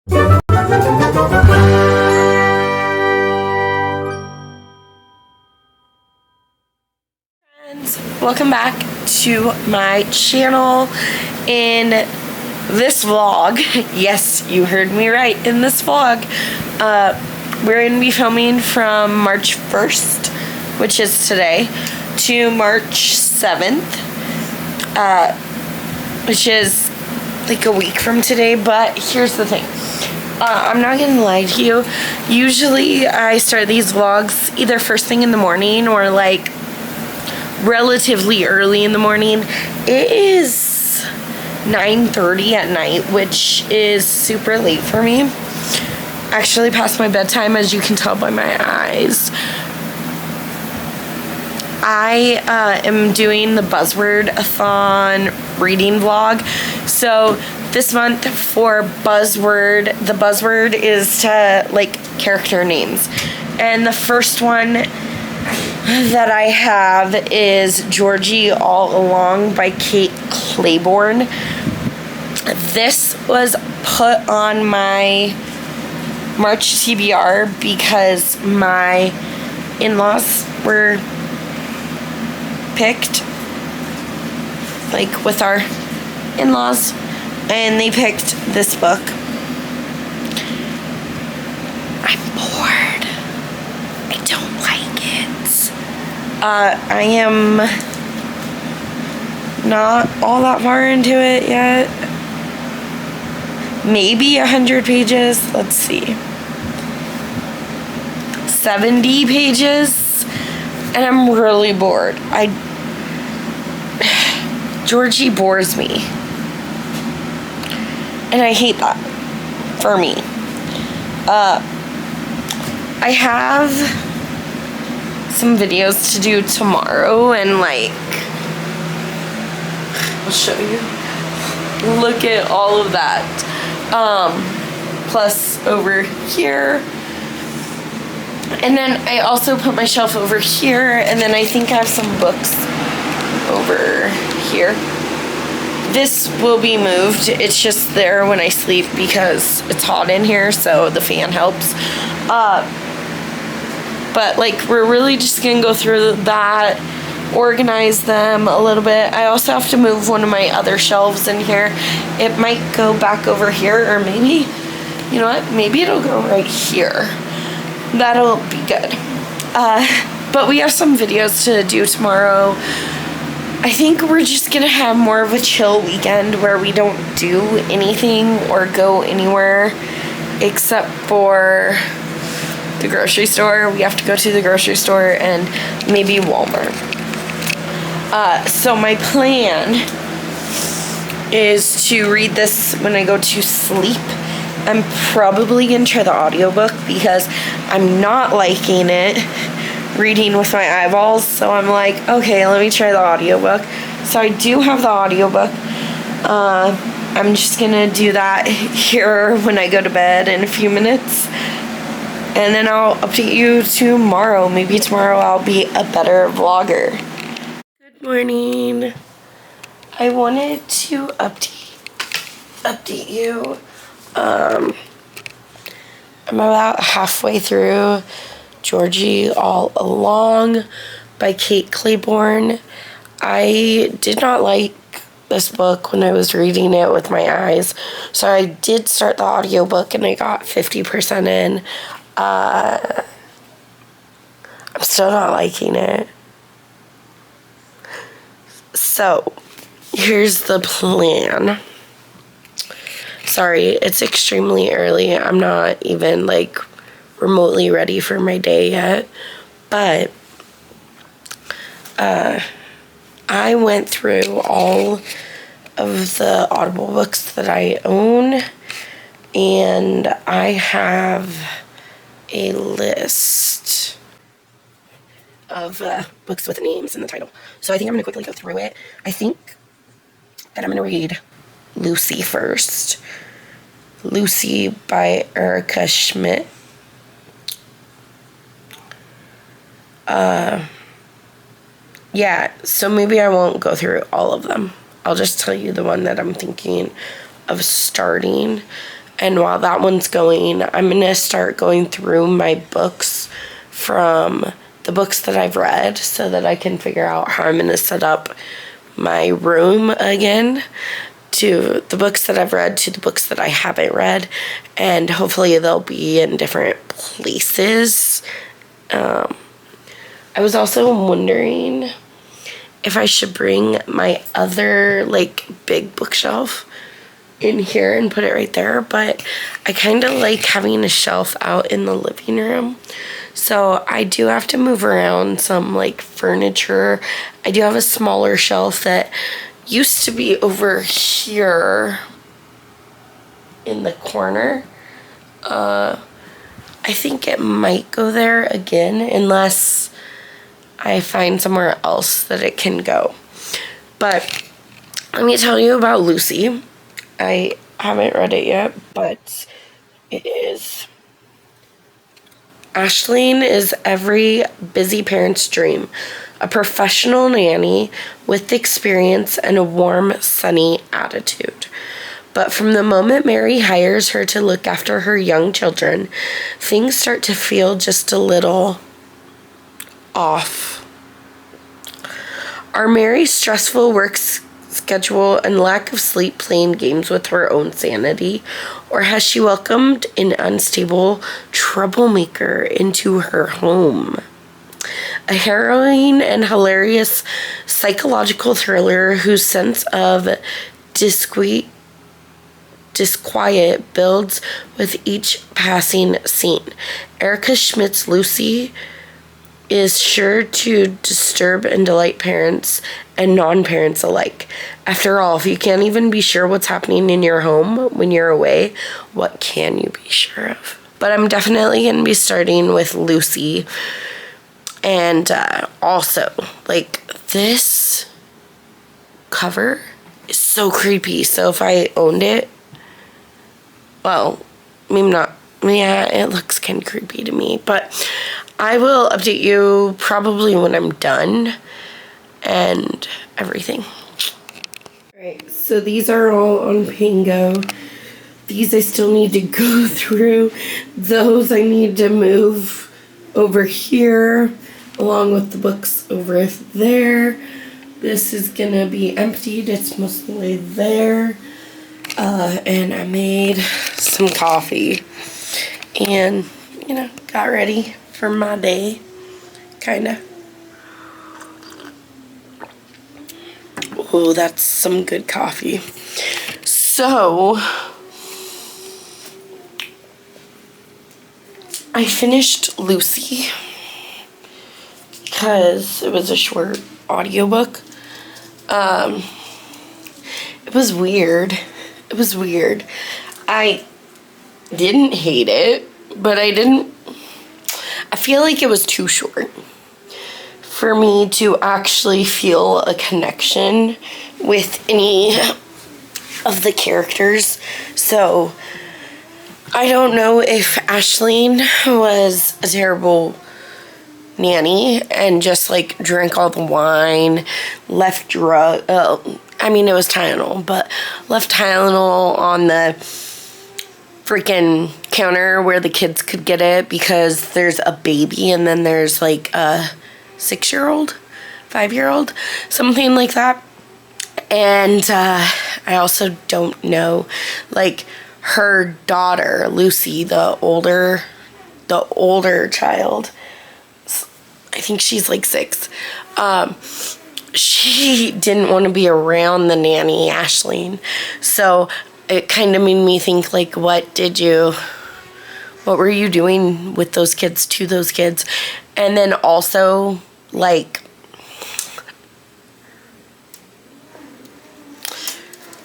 Friends, welcome back to my channel. In this vlog, yes, you heard me right, in this vlog, we're going to be filming from March 1st, which is today, to March 7th, which is like a week from today. But here's the thing. I'm not gonna lie to you. Usually I start these vlogs either first thing in the morning or like relatively early in the morning. It is 9:30 at night, which is super late for me. Actually past my bedtime, as you can tell by my eyes. I am doing the BuzzwordAthon reading vlog. So this month for Buzzword, the buzzword is to like character names. And the first one that I have is Georgie All Along by Kate Claiborne. This was put on my March TBR because my in-laws were picked, like with our in-laws, and they picked this book. I'm bored. I don't like it. I am not all that far into it yet. Maybe 100 pages. Let's see. 70 pages. And I'm really bored. Georgie bores me. And I hate that for me. I have some videos to do tomorrow, and like, I'll show you. Look at all of that. Plus over here. And then I also put my shelf over here, and then I think I have some books over here. This will be moved. It's just there when I sleep because it's hot in here, so the fan helps. But like, we're really just gonna go through that, organize them a little bit. I also have to move one of my other shelves in here. It might go back over here, or maybe, you know what, maybe it'll go right here. That'll be good. But we have some videos to do tomorrow. I think we're just gonna have more of a chill weekend where we don't do anything or go anywhere except for the grocery store. We have to go to the grocery store and maybe Walmart. So my plan is to read this when I go to sleep. I'm probably gonna try the audiobook because I'm not liking it reading with my eyeballs, so I'm like, okay, let me try the audiobook. So I do have the audiobook. I'm just gonna do that here when I go to bed in a few minutes, and then I'll update you tomorrow. Maybe tomorrow I'll be a better vlogger. Good morning. I wanted to update you. I'm about halfway through Georgie All Along by Kate Claiborne. I did not like this book when I was reading it with my eyes, so I did start the audiobook and I got 50% in. I'm still not liking it. So, here's the plan. Sorry, it's extremely early. I'm not even like remotely ready for my day yet, but I went through all of the Audible books that I own, and I have a list of books with names in the title. So I think I'm going to quickly go through it. I think that I'm going to read Lucy first. Lucy by Erica Schmidt. Yeah, so maybe I won't go through all of them. I'll just tell you the one that I'm thinking of starting. And while that one's going, I'm going to start going through my books from the books that I've read so that I can figure out how I'm going to set up my room again, to the books that I've read to the books that I haven't read, and hopefully they'll be in different places. I was also wondering if I should bring my other like big bookshelf in here and put it right there, but I kind of like having a shelf out in the living room. So I do have to move around some like furniture. I do have a smaller shelf that used to be over here in the corner. I think it might go there again unless I find somewhere else that it can go. But let me tell you about Lucy. I haven't read it yet, but it is. Aisling is every busy parent's dream, a professional nanny with experience and a warm, sunny attitude. But from the moment Mary hires her to look after her young children, things start to feel just a little off. Are Mary's stressful work schedule and lack of sleep playing games with her own sanity, or has she welcomed an unstable troublemaker into her home? A harrowing and hilarious psychological thriller whose sense of disquiet builds with each passing scene. Erica Schmidt's Lucy is sure to disturb and delight parents and non-parents alike. After all, if you can't even be sure what's happening in your home when you're away, what can you be sure of? But I'm definitely going to be starting with Lucy. And also, like, this cover is so creepy. So if I owned it, well, maybe not. Yeah, it looks kind of creepy to me. But I will update you probably when I'm done and everything. Alright, so these are all on Pango. These I still need to go through. Those I need to move over here along with the books over there. This is gonna be emptied. It's most of the way there. And I made some coffee and, you know, got ready for my day, kinda. Oh, that's some good coffee. So, I finished Lucy because it was a short audiobook. It was weird. It was weird. I didn't hate it, but I feel like it was too short for me to actually feel a connection with any of the characters. So I don't know if Aisling was a terrible nanny and just like drank all the wine, left it was Tylenol, but left Tylenol on the freaking counter where the kids could get it because there's a baby and then there's like a 6-year-old, 5-year-old, something like that. And I also don't know, like, her daughter, Lucy, the older child, I think she's like 6, she didn't want to be around the nanny, Aisling. So it kind of made me think, like, what were you doing with those kids, to those kids? And then also, like,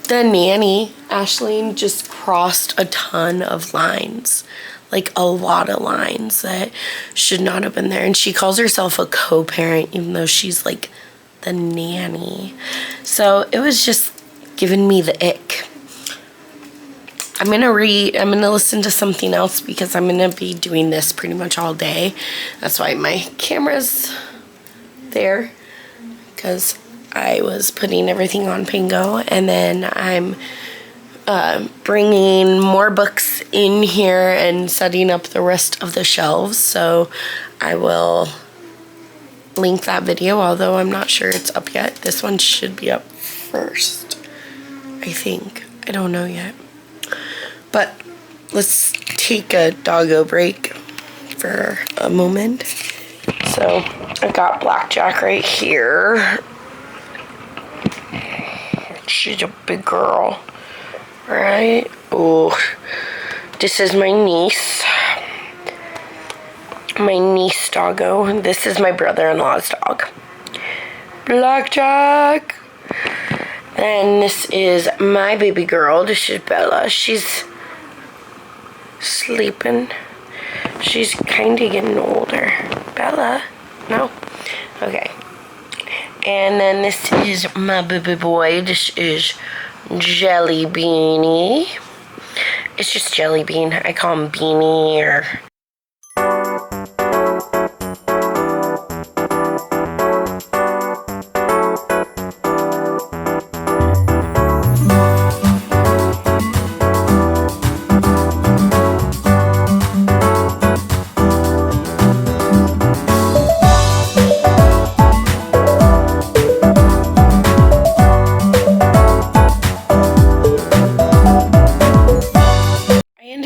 the nanny, Aisling, just crossed a ton of lines. Like, a lot of lines that should not have been there. And she calls herself a co-parent, even though she's, like, the nanny. So it was just giving me the ick. I'm gonna listen to something else because I'm gonna be doing this pretty much all day. That's why my camera's there, because I was putting everything on Pango, and then I'm bringing more books in here and setting up the rest of the shelves. So I will link that video, although I'm not sure it's up yet. This one should be up first, I think. I don't know yet. But let's take a doggo break for a moment. So I've got Blackjack right here. She's a big girl, right? Oh, this is my niece. My niece doggo. This is my brother-in-law's dog. Blackjack. Then this is my baby girl. This is Bella. She's sleeping. She's kind of getting older. Bella? No? Okay. And then this is my baby boy. This is Jelly Beanie. It's just Jelly Bean. I call him Beanie or...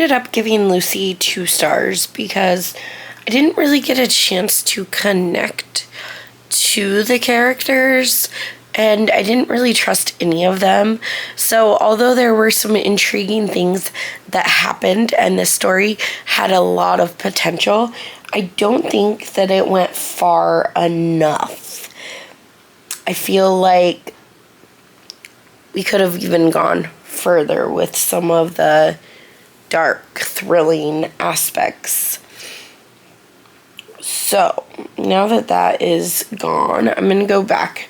up giving Lucy 2 stars because I didn't really get a chance to connect to the characters and I didn't really trust any of them. So although there were some intriguing things that happened and the story had a lot of potential, I don't think that it went far enough. I feel like we could have even gone further with some of the dark, thrilling aspects. So, now that that is gone, I'm going to go back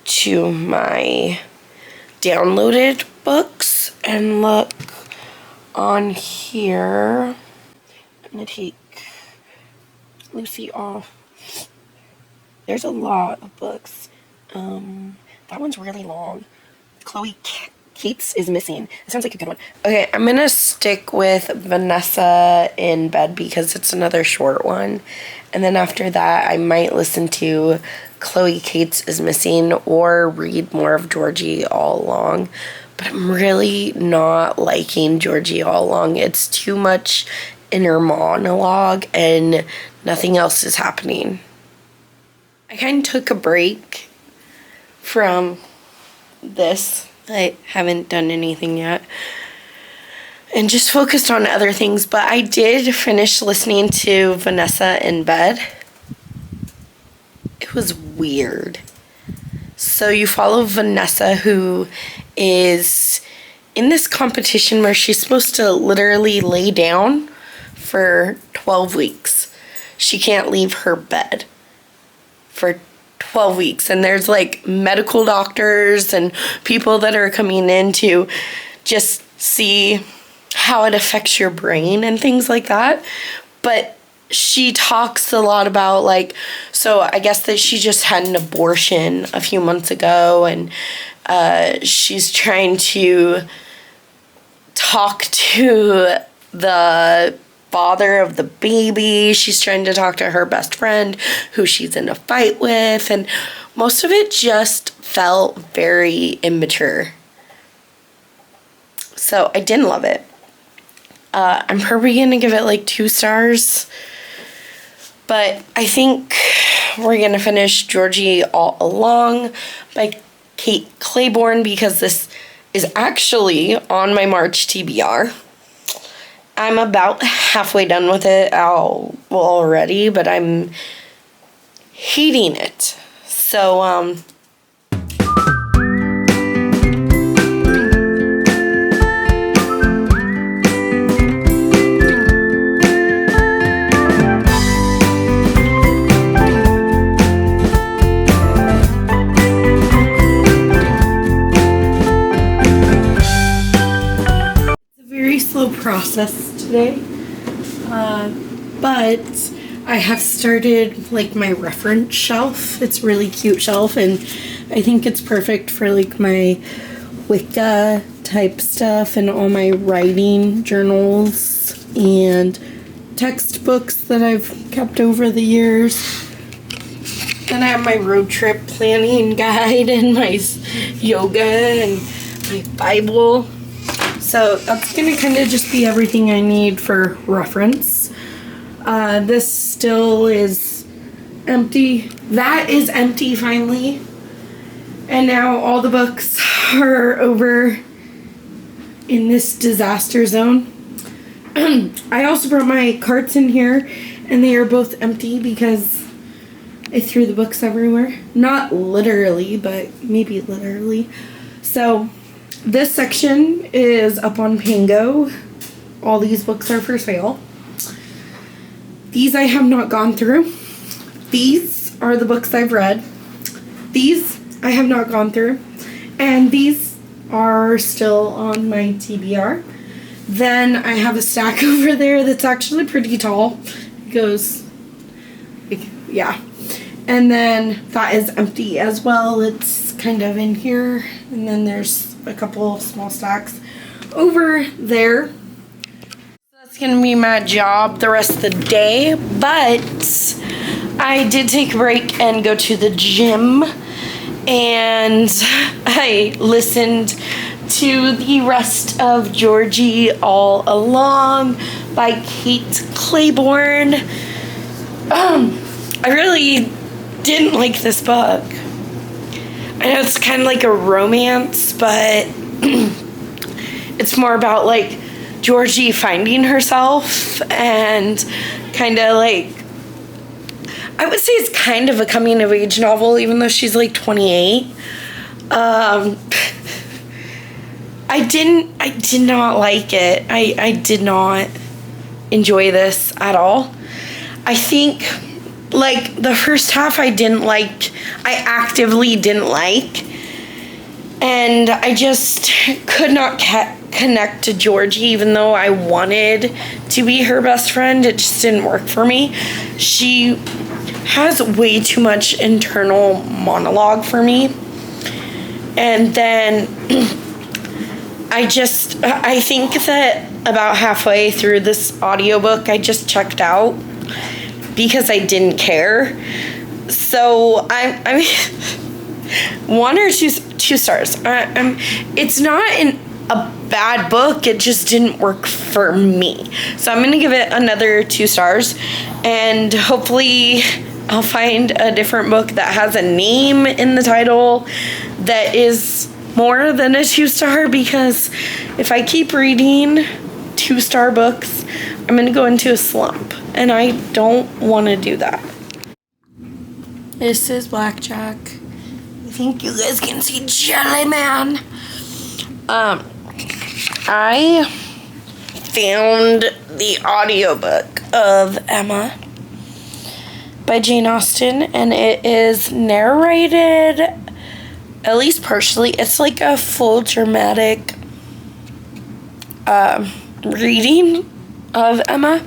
to my downloaded books and look on here. I'm going to take Lucy off. There's a lot of books. That one's really long. Chloe Kate's is missing. It sounds like a good one. Okay, I'm gonna stick with Vanessa in Bed because it's another short one. And then after that, I might listen to Chloe Kate's is Missing or read more of Georgie All Along. But I'm really not liking Georgie All Along. It's too much inner monologue and nothing else is happening. I kind of took a break from this. I haven't done anything yet and just focused on other things, but I did finish listening to Vanessa in Bed. It was weird. So you follow Vanessa, who is in this competition where she's supposed to literally lay down for 12 weeks. She can't leave her bed for 12 weeks, and there's like medical doctors and people that are coming in to just see how it affects your brain and things like that. But she talks a lot about like, so I guess that she just had an abortion a few months ago, and she's trying to talk to the father of the baby. She's trying to talk to her best friend who she's in a fight with, and most of it just felt very immature. So I didn't love it. I'm probably gonna give it like 2 stars, but I think we're gonna finish Georgie All Along by Kate Claiborne because this is actually on my March TBR. I'm about halfway done with it already, but I'm hating it. So, slow process today, but I have started like my reference shelf. It's a really cute shelf, and I think it's perfect for like my Wicca type stuff and all my writing journals and textbooks that I've kept over the years. Then I have my road trip planning guide and my yoga and my Bible. So that's going to kind of just be everything I need for reference. This still is empty. That is empty finally. And now all the books are over in this disaster zone. I also brought my carts in here, and they are both empty because I threw the books everywhere. Not literally, but maybe literally. So this section is up on Pango. All these books are for sale. These I have not gone through. These are the books I've read. These I have not gone through. And these are still on my TBR. Then I have a stack over there that's actually pretty tall. It goes, yeah. And then that is empty as well. It's kind of in here. And then there's a couple small stacks over there. That's going to be my job the rest of the day. But I did take a break and go to the gym. And I listened to the rest of Georgie All Along by Kate Claiborne. I really didn't like this book. I know it's kind of like a romance, but it's more about like Georgie finding herself and kind of like, I would say it's kind of a coming of age novel, even though she's like 28. I did not like it. I did not enjoy this at all. I think like the first half I actively didn't like, and I just could not connect to Georgie, even though I wanted to be her best friend. It just didn't work for me. She has way too much internal monologue for me, and then I think that about halfway through this audiobook I just checked out because I didn't care. So I mean 1 or 2 stars. It's not a bad book, it just didn't work for me. So I'm gonna give it another 2 stars, and hopefully I'll find a different book that has a name in the title that is more than a 2-star, because if I keep reading 2-star books, I'm gonna go into a slump, and I don't want to do that. This is Blackjack. I think you guys can see Jelly Man. I found the audiobook of Emma by Jane Austen, and it is narrated, at least partially. It's like a full dramatic reading of Emma,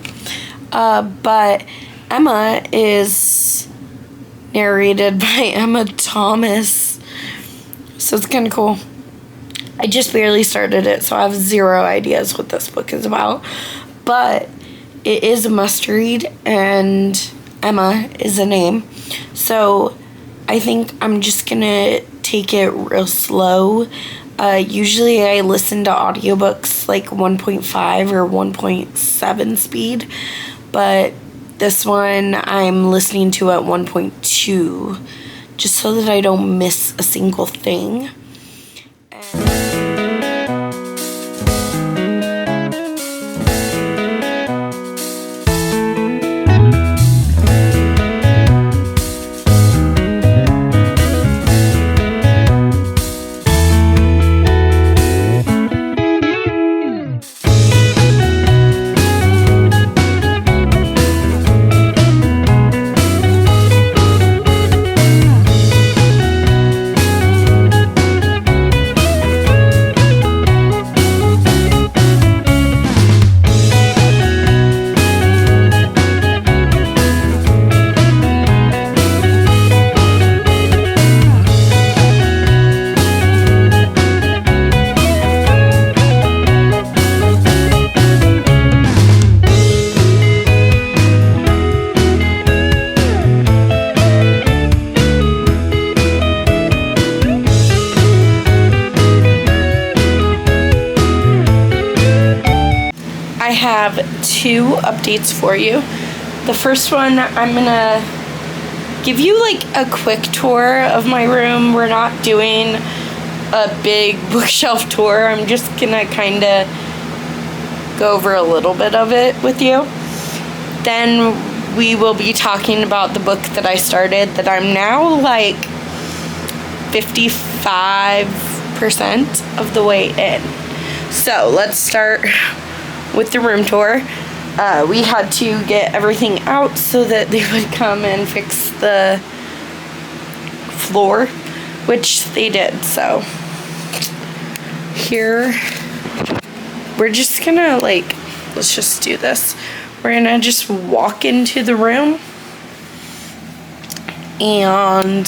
but Emma is narrated by Emma Thomas, so it's kind of cool. I just barely started it, so I have 0 ideas what this book is about, but it is a must-read, and Emma is a name, so I think I'm just gonna take it real slow. Usually I listen to audiobooks like 1.5 or 1.7 speed, but this one I'm listening to at 1.2 just so that I don't miss a single thing. I have 2 updates for you. The first one, I'm gonna give you like a quick tour of my room. We're not doing a big bookshelf tour. I'm just gonna kind of go over a little bit of it with you. Then we will be talking about the book that I started that I'm now like 55% of the way in. So let's start with the room tour. We had to get everything out so that they would come and fix the floor, which they did. So here, we're just gonna like, let's just do this. We're gonna just walk into the room and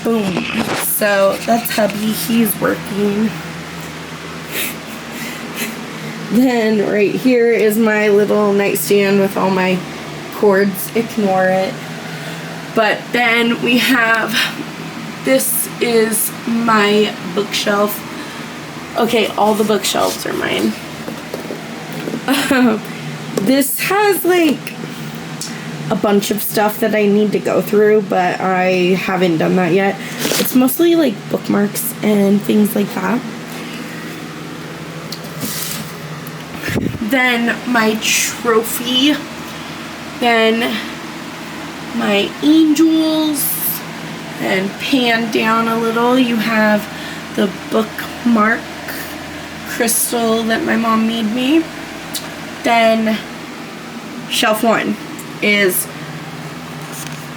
boom. So that's hubby, he's working. Then right here is my little nightstand with all my cords, ignore it. But then we have, this is my bookshelf. Okay, all the bookshelves are mine. This has like a bunch of stuff that I need to go through, but I haven't done that yet. It's mostly like bookmarks and things like that. Then my trophy, then my angels, and pan down a little, you have the bookmark crystal that my mom made me. Then shelf 1 is,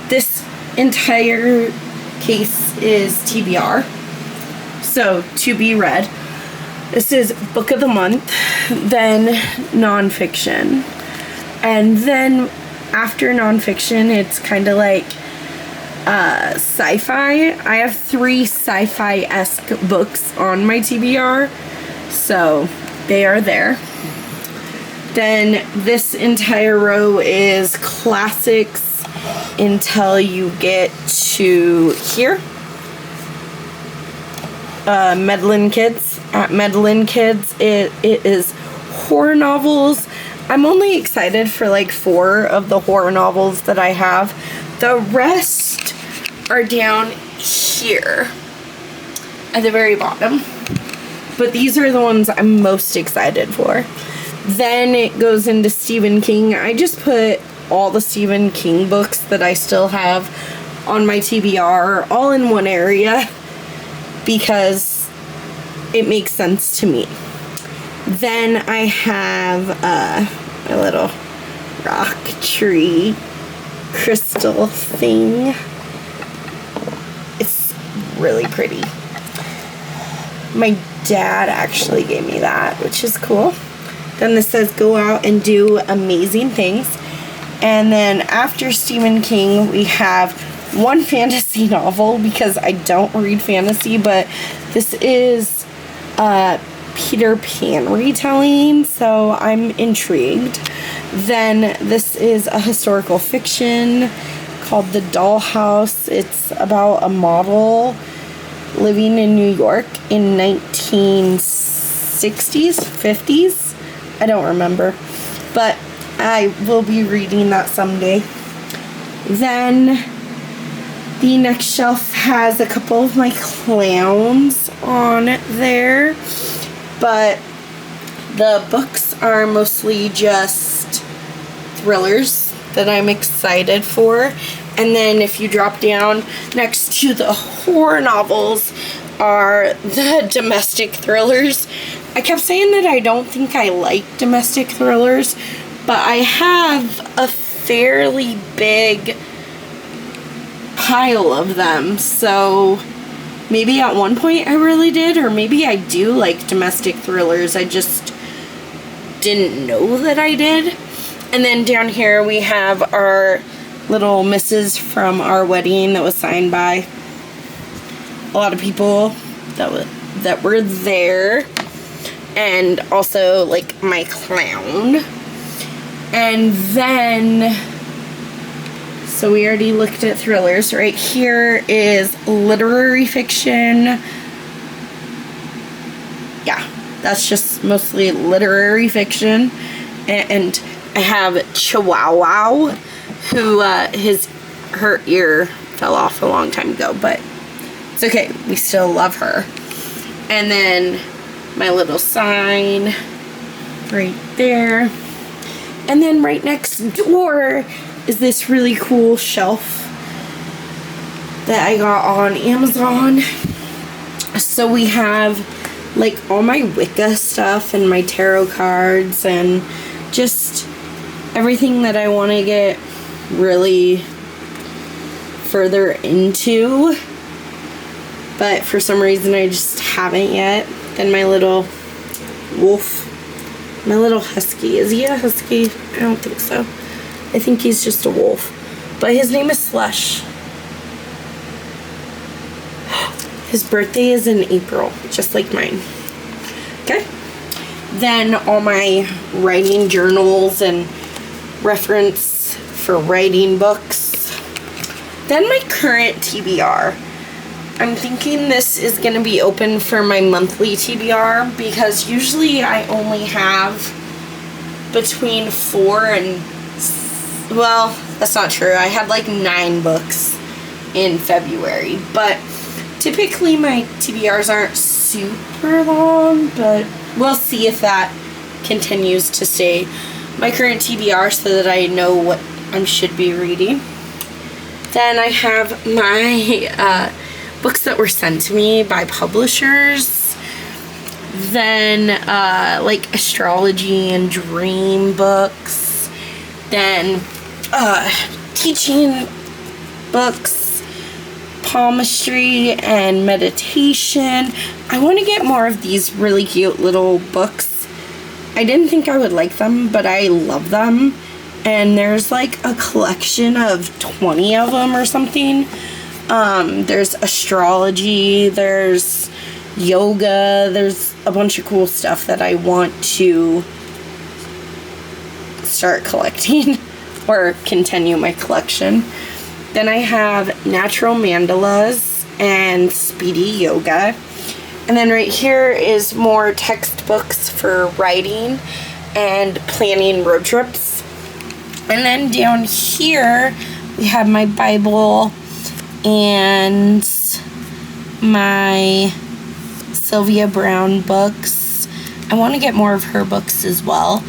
this entire case is TBR, so to be read. This is book of the month, then nonfiction, and then after nonfiction it's kind of like sci-fi. I have 3 sci-fi-esque books on my TBR, so they are there. Then this entire row is classics until you get to here. Medlin Kids. At Medlin Kids, it is horror novels. I'm only excited for like 4 of the horror novels that I have. The rest are down here at the very bottom. But these are the ones I'm most excited for. Then it goes into Stephen King. I just put all the Stephen King books that I still have on my TBR all in one area because it makes sense to me. Then I have a little rock tree crystal thing. It's really pretty. My dad actually gave me that, which is cool. Then this says go out and do amazing things. And then after Stephen King, we have 1 fantasy novel because I don't read fantasy, but this is Peter Pan retelling, so I'm intrigued. Then this is a historical fiction called The Dollhouse. It's about a model living in New York in 1960s, 50s. I don't remember, but I will be reading that someday. Then the next shelf has a couple of my clowns on there, but the books are mostly just thrillers that I'm excited for. And then if you drop down next to the horror novels are the domestic thrillers. I kept saying that I don't think I like domestic thrillers, but I have a fairly big pile of them, so maybe at one point I really did, or maybe I do like domestic thrillers, I just didn't know that I did. And then down here we have our little misses from our wedding that was signed by a lot of people that were there, and also like my clown. And then, so we already looked at thrillers. Right here is literary fiction. Yeah, that's just mostly literary fiction. And I have Chihuahua, who her ear fell off a long time ago, but it's okay. We still love her. And then my little sign right there. And then right next door is this really cool shelf that I got on Amazon. So we have like all my Wicca stuff and my tarot cards and just everything that I want to get really further into, but for some reason I just haven't yet. Then my little wolf, my little husky. Is he a husky? I don't think so. I think he's just a wolf, but his name is Slush. His birthday is in April, just like mine. Okay. Then all my writing journals and reference for writing books. Then my current TBR. I'm thinking this is going to be open for my monthly TBR because usually I only have between 4 and, well, that's not true. I had like 9 books in February, but typically my TBRs aren't super long, but we'll see if that continues to stay my current TBR so that I know what I should be reading. Then I have my books that were sent to me by publishers. Then like astrology and dream books. Then teaching books, palmistry and meditation. I want to get more of these really cute little books. I didn't think I would like them, but I love them. And there's like a collection of 20 of them or something. There's astrology, there's yoga, there's a bunch of cool stuff that I want to start collecting or continue my collection. Then I have natural mandalas and speedy yoga. And then right here is more textbooks for writing and planning road trips. And then down here we have my Bible and my Sylvia Brown books. I want to get more of her books as well.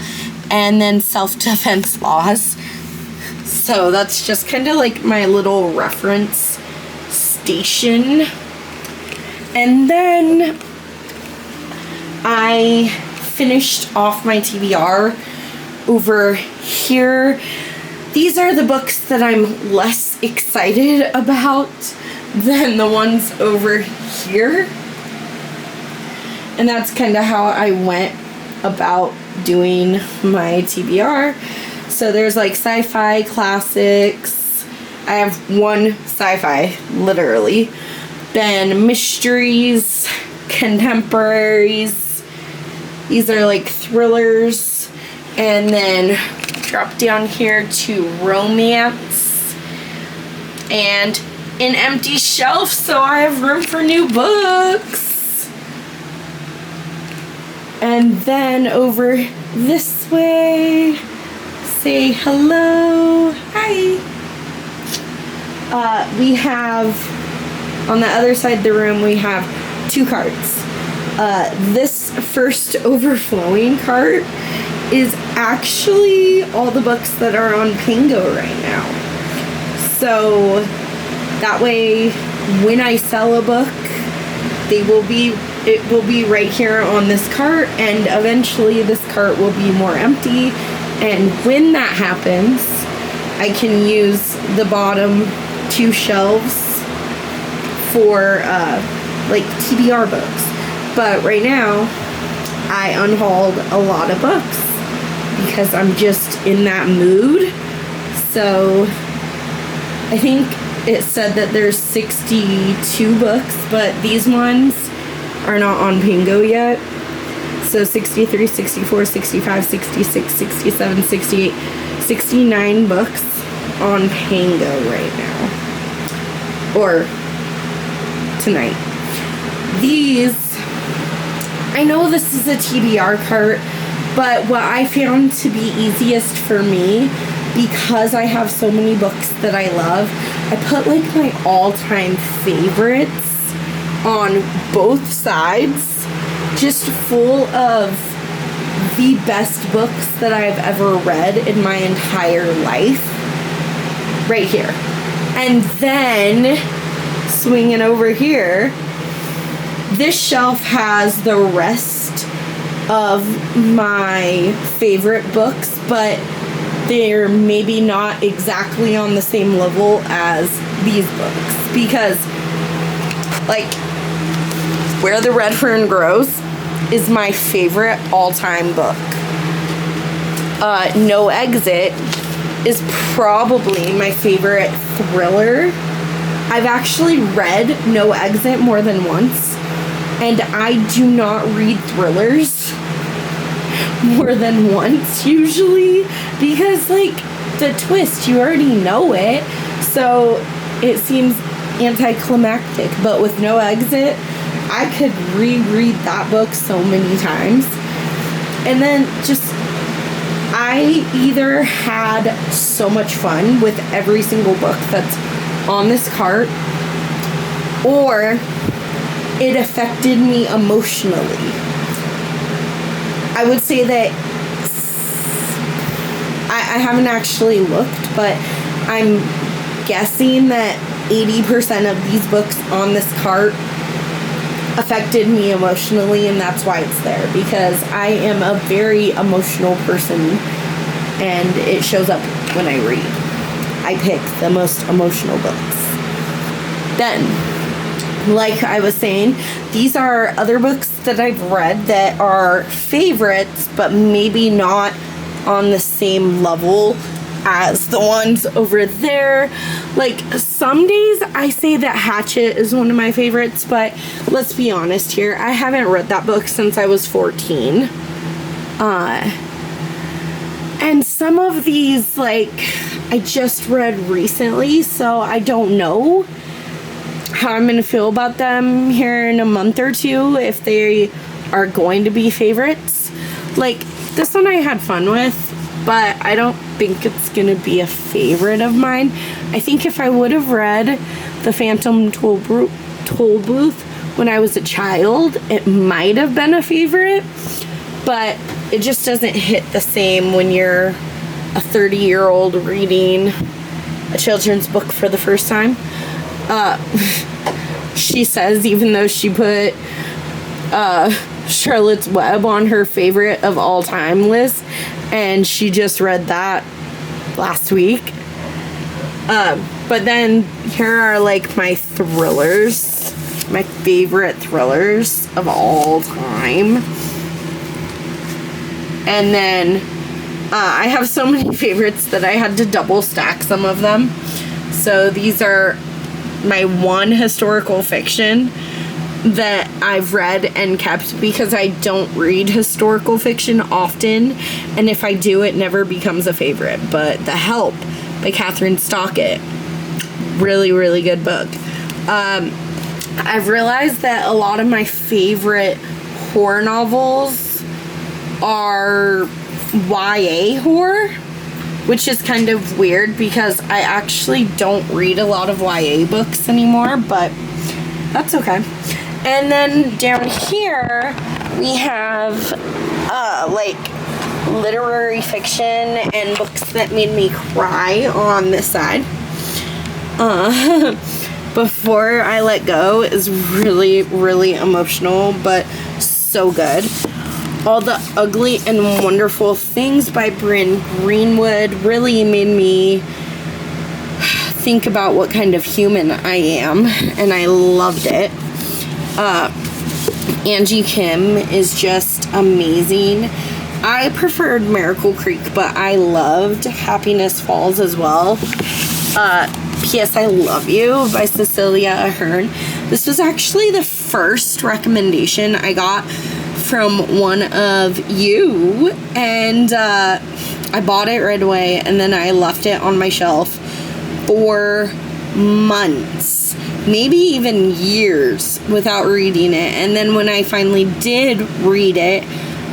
And then self-defense laws. So that's just kind of like my little reference station. And then I finished off my TBR over here. These are the books that I'm less excited about than the ones over here. And that's kind of how I went about doing my TBR. So there's like sci-fi classics. I have one sci-fi, literally. Then mysteries, contemporaries. These are like thrillers. And then drop down here to romance. And an empty shelf, so I have room for new books. And then over this way, say hello. Hi. We have, on the other side of the room, we have 2 carts. This first overflowing cart is actually all the books that are on Pango right now. So that way, when I sell a book, it will be right here on this cart, and eventually this cart will be more empty. And when that happens, I can use the bottom 2 shelves for like TBR books. But right now, I unhauled a lot of books because I'm just in that mood. So I think it said that there's 62 books, but these ones are not on Pango yet. So 63, 64, 65, 66, 67, 68, 69 books on Pango right now. Or tonight. These, I know this is a TBR cart, But what I found to be easiest for me, because I have so many books that I love, I put like my all-time favorites on both sides, just full of the best books that I've ever read in my entire life, right here. And then, swinging over here, this shelf has the rest of my favorite books, but they're maybe not exactly on the same level as these books, because like Where the Red Fern Grows is my favorite all-time book. No Exit is probably my favorite thriller. I've actually read No Exit more than once, and I do not read thrillers more than once usually, because like the twist, you already know it, so it seems anticlimactic. But with No Exit, I could reread that book so many times. And then just, I either had so much fun with every single book that's on this cart, or it affected me emotionally. I would say that I haven't actually looked, but I'm guessing that 80% of these books on this cart affected me emotionally, and that's why it's there, because I am a very emotional person, and it shows up when I read. I pick the most emotional books. Then, like I was saying, these are other books that I've read that are favorites, but maybe not on the same level as the ones over there. Like, some days I say that Hatchet is one of my favorites, but let's be honest here, I haven't read that book since I was 14. And some of these, like, I just read recently, so I don't know how I'm gonna feel about them here in a month or two, if they are going to be favorites. Like, this one I had fun with, but I don't think it's gonna be a favorite of mine. I think if I would have read The Phantom Toll Booth when I was a child, it might have been a favorite, but it just doesn't hit the same when you're a 30-year-old reading a children's book for the first time. She says, even though she put Charlotte's Web on her favorite of all time list, and she just read that last week. But then here are like my thrillers, my favorite thrillers of all time. And then I have so many favorites that I had to double stack some of them. So these are my one historical fiction that I've read and kept, because I don't read historical fiction often, and if I do, it never becomes a favorite. But The Help by Catherine Stockett, really, really good book. I've realized that a lot of my favorite horror novels are YA horror, which is kind of weird because I actually don't read a lot of YA books anymore, but that's okay. And then down here we have like literary fiction and books that made me cry on this side. Before I Let Go is really, really emotional, but so good. All the Ugly and Wonderful Things by Bryn Greenwood really made me think about what kind of human I am, and I loved it. Angie Kim is just amazing. I preferred Miracle Creek, but I loved Happiness Falls as well. P.S. I Love You by Cecilia Ahern. This was actually the first recommendation I got from one of you, and I bought it right away, and then I left it on my shelf for months, maybe even years, without reading it. And then when I finally did read it,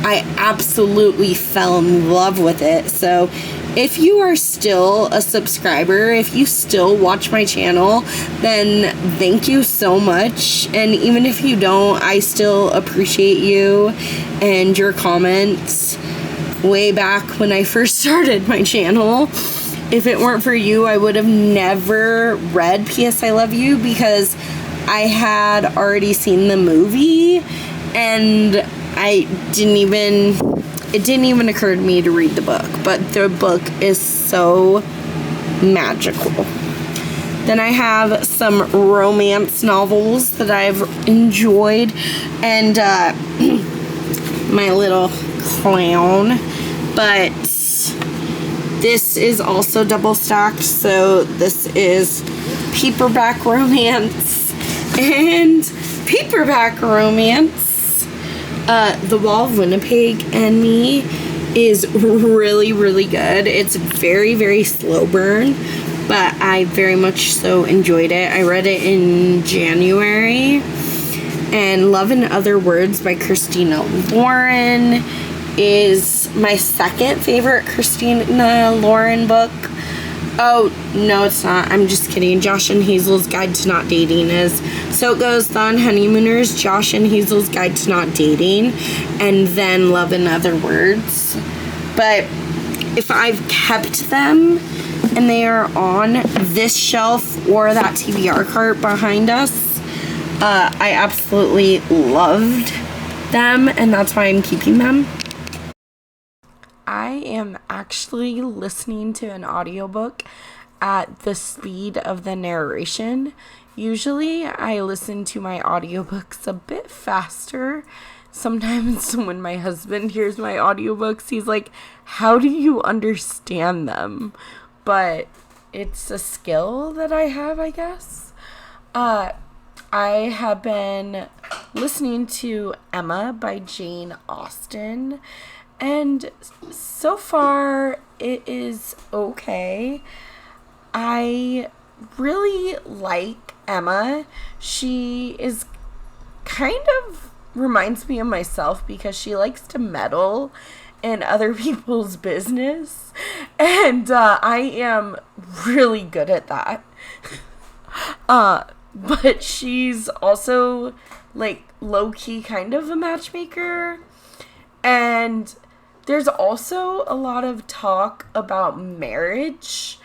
I absolutely fell in love with it. So if you are still a subscriber, if you still watch my channel, then thank you so much. And even if you don't, I still appreciate you and your comments. Way back when I first started my channel, if it weren't for you, I would have never read P.S. I Love You, because I had already seen the movie and it didn't even occur to me to read the book, but the book is so magical. Then I have some romance novels that I've enjoyed, and my little clown, but this is also double stacked, so this is paperback romance and paperback romance. The Wall of Winnipeg and Me is really, really good. It's very, very slow burn, but I very much so enjoyed it. I read it in January. And Love in Other Words by Christina Lauren is my second favorite Christina Lauren book. Oh, no, it's not. I'm just kidding. Josh and Hazel's Guide to Not Dating is. So it goes The Honeymooners, Josh and Hazel's Guide to Not Dating, and then Love in Other Words. But if I've kept them and they are on this shelf or that TBR cart behind us, I absolutely loved them, and that's why I'm keeping them. I am actually listening to an audiobook at the speed of the narration. Usually I listen to my audiobooks a bit faster. Sometimes when my husband hears my audiobooks, he's like, how do you understand them? But it's a skill that I have, I guess. I have been listening to Emma by Jane Austen, and so far it is okay. I really like Emma. She is kind of reminds me of myself because she likes to meddle in other people's business, and I am really good at that. But she's also, like, low-key kind of a matchmaker. And there's also a lot of talk about marriage.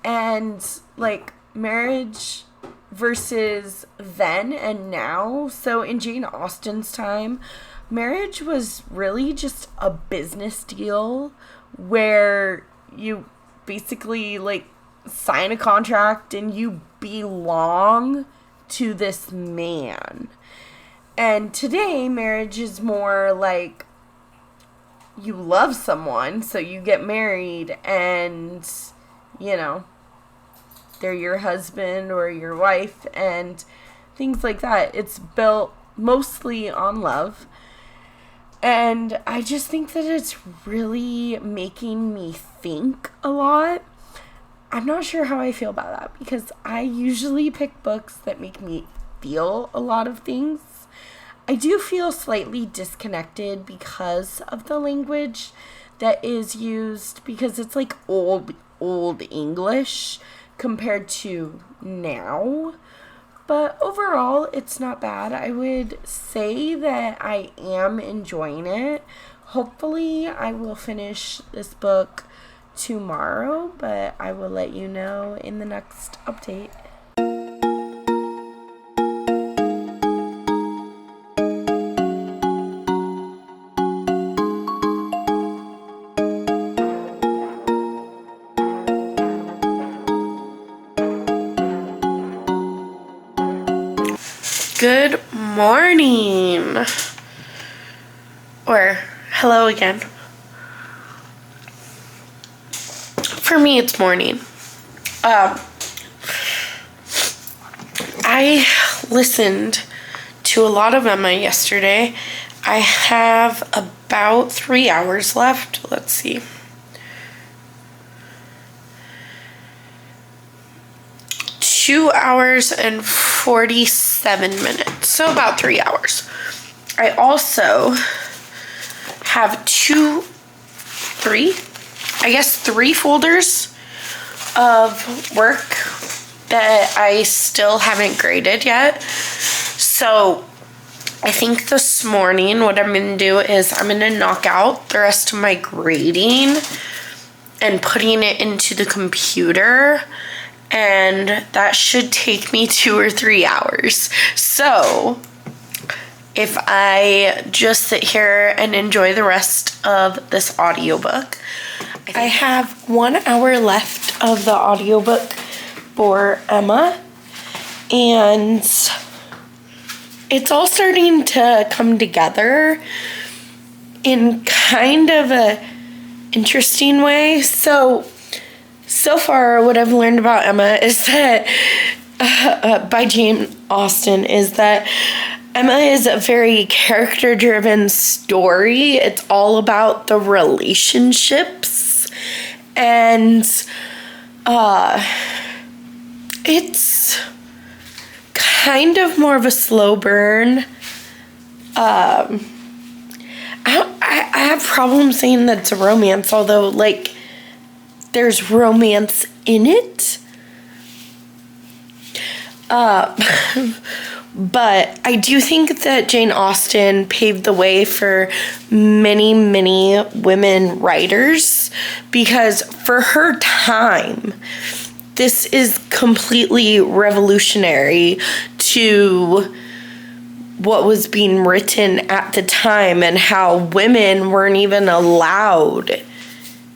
And, like, marriage versus then and now. So in Jane Austen's time, marriage was really just a business deal where you basically, like, sign a contract and you belong to this man. And today, marriage is more like you love someone, so you get married and, you know, they're your husband or your wife and things like that. It's built mostly on love. And I just think that it's really making me think a lot. I'm not sure how I feel about that because I usually pick books that make me feel a lot of things. I do feel slightly disconnected because of the language that is used, because it's like old English compared to now. But overall, it's not bad. I would say that I am enjoying it. Hopefully, I will finish this book tomorrow, but I will let you know in the next update. Good morning, or hello again. For me, it's morning. I listened to a lot of Emma yesterday. I have about 3 hours left. Let's see. Two hours and 47 minutes. So about 3 hours. I also have three folders of work that I still haven't graded yet. So I think this morning what I'm going to do is I'm going to knock out the rest of my grading and putting it into the computer, and that should take me 2 or 3 hours. So if I just sit here and enjoy the rest of this audiobook, I have 1 hour left of the audiobook for Emma, and it's all starting to come together in kind of a interesting way. So far what I've learned about Emma is that by Jane Austen is that Emma is a very character-driven story. It's all about the relationships, and it's kind of more of a slow burn. I have problems saying that it's a romance, although, like, there's romance in it. But I do think that Jane Austen paved the way for many, many women writers, because for her time, this is completely revolutionary to what was being written at the time and how women weren't even allowed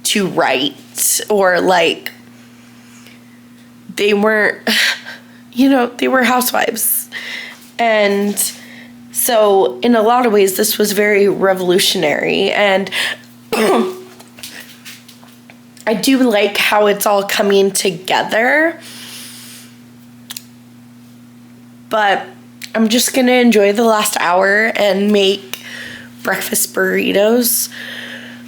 to write, or like they weren't, they were housewives. And so in a lot of ways this was very revolutionary, and I do like how it's all coming together, but I'm just gonna enjoy the last hour and make breakfast burritos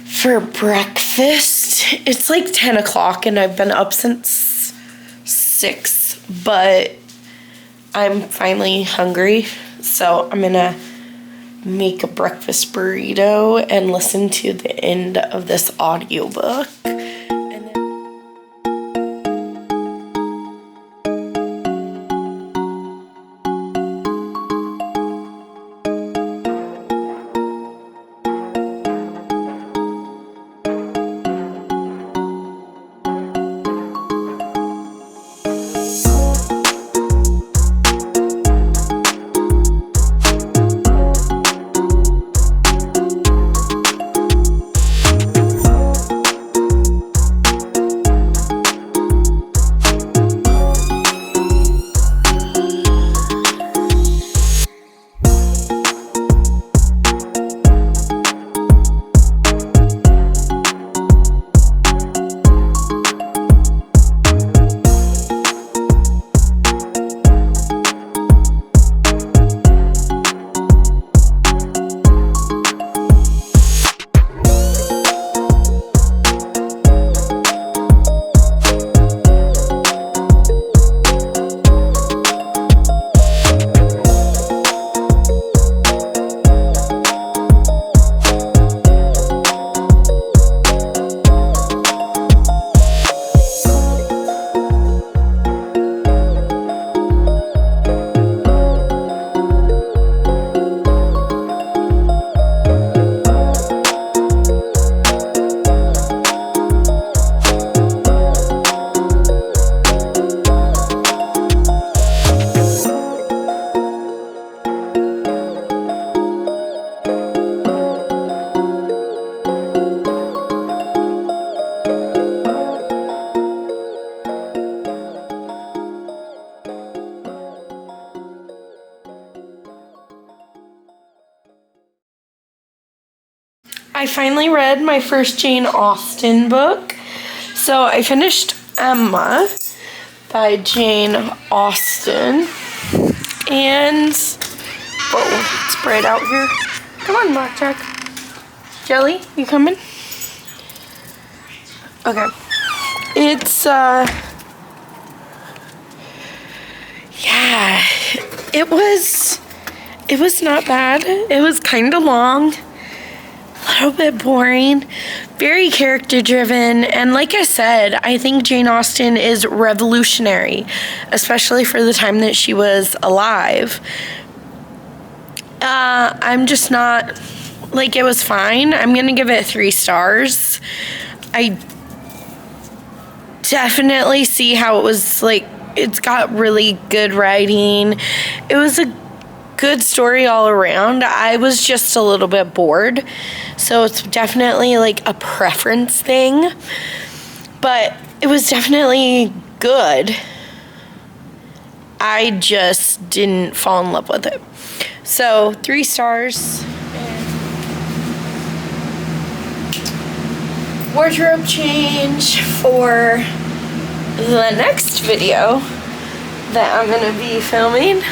for breakfast. It's like 10 o'clock and I've been up since 6, but I'm finally hungry, so I'm gonna make a breakfast burrito and listen to the end of this audiobook. I finally read my first Jane Austen book. So I finished Emma by Jane Austen. And, whoa, it's bright out here. Come on, Blackjack. Jelly, you coming? Okay. It's, yeah, it was not bad. It was kind of long. a little bit boring, very character driven, and like I said, I think Jane Austen is revolutionary, especially for the time that she was alive. I'm just not, like, it was fine. I'm gonna give it 3 stars. I definitely see how it was, like, it's got really good writing. It was a good story all around. I was just a little bit bored, so it's definitely like a preference thing, but it was definitely good. I just didn't fall in love with it. So 3 stars. Wardrobe change for the next video that I'm gonna be filming.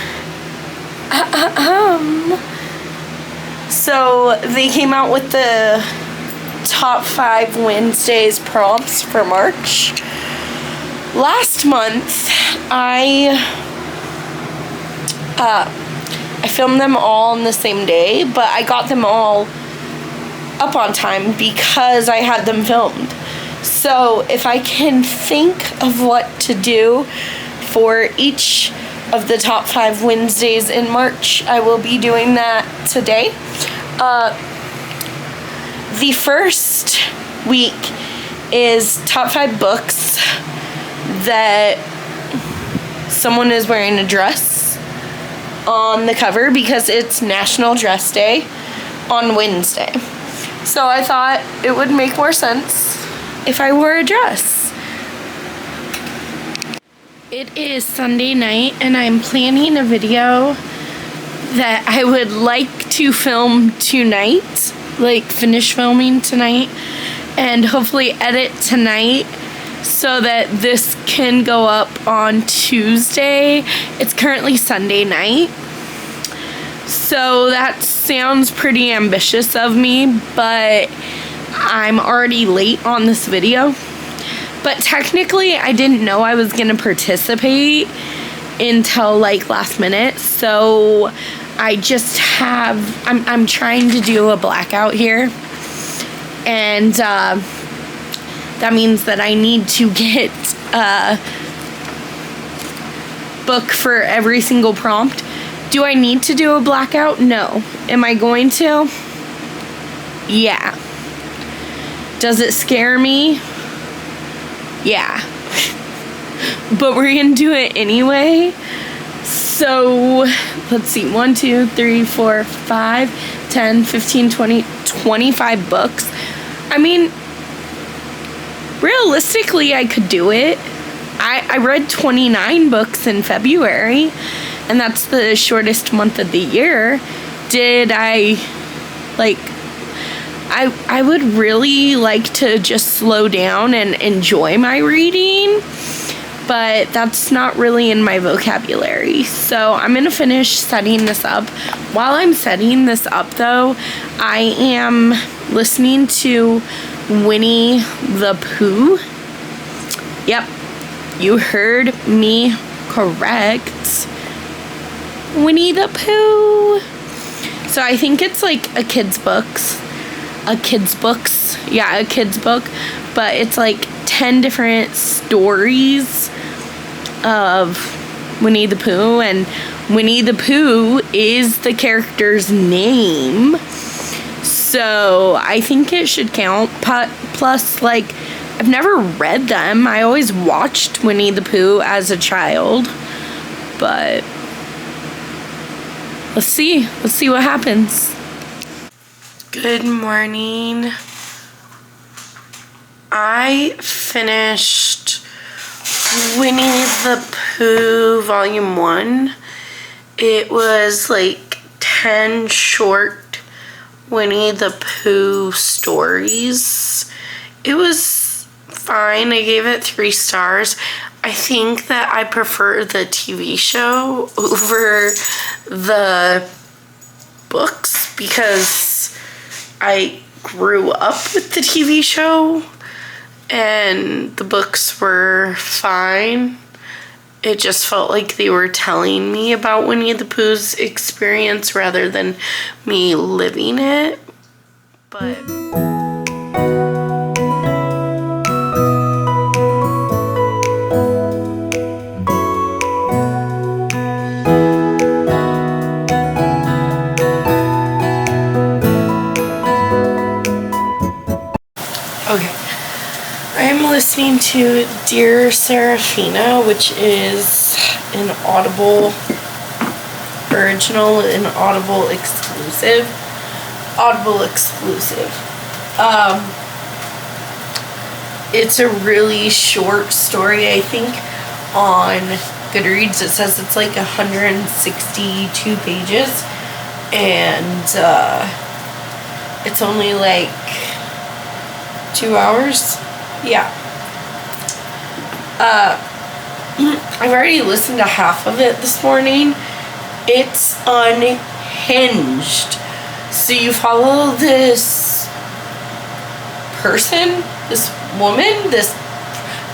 So they came out with the top 5 Wednesdays prompts for March. Last month, I filmed them all on the same day, but I got them all up on time because I had them filmed. So if I can think of what to do for each of the top 5 Wednesdays in March, I will be doing that today. The first week is top 5 books that someone is wearing a dress on the cover because it's National Dress Day on Wednesday. So I thought it would make more sense if I wore a dress. It is Sunday night and I'm planning a video that I would like to film tonight, like finish filming tonight and hopefully edit tonight so that this can go up on Tuesday. It's currently Sunday night, so that sounds pretty ambitious of me, but I'm already late on this video. But technically, I didn't know I was gonna participate until like last minute, so I just have, I'm trying to do a blackout here, and that means that I need to get a book for every single prompt. Do I need to do a blackout? No. Am I going to? Yeah. Does it scare me? Yeah. But we're gonna do it anyway. So let's see, 1, 2, 3, 4, 5, 10, 15, 20, 25 books. I mean, realistically, I could do it. I read 29 books in February, and that's the shortest month of the year. Did I, like, I would really like to just slow down and enjoy my reading, but that's not really in my vocabulary. So I'm gonna finish setting this up. While I'm setting this up though, I am listening to Winnie the Pooh. Yep, you heard me correct. Winnie the Pooh. So I think it's like a kid's book, but it's like 10 different stories of Winnie the Pooh, and Winnie the Pooh is the character's name, so I think it should count. Plus, like, I've never read them. I always watched Winnie the Pooh as a child, but let's see what happens. Good morning. I finished Winnie the Pooh Volume 1. It was like 10 short Winnie the Pooh stories. It was fine. I gave it 3 stars. I think that I prefer the TV show over the books because I grew up with the TV show and the books were fine. It just felt like they were telling me about Winnie the Pooh's experience rather than me living it. but okay. I'm listening to Dear Serafina, which is an Audible original and Audible exclusive. It's a really short story, I think, on Goodreads. It says it's like 162 pages, and it's only like 2 hours. Yeah. I've already listened to half of it this morning. It's unhinged. So you follow this person, this woman,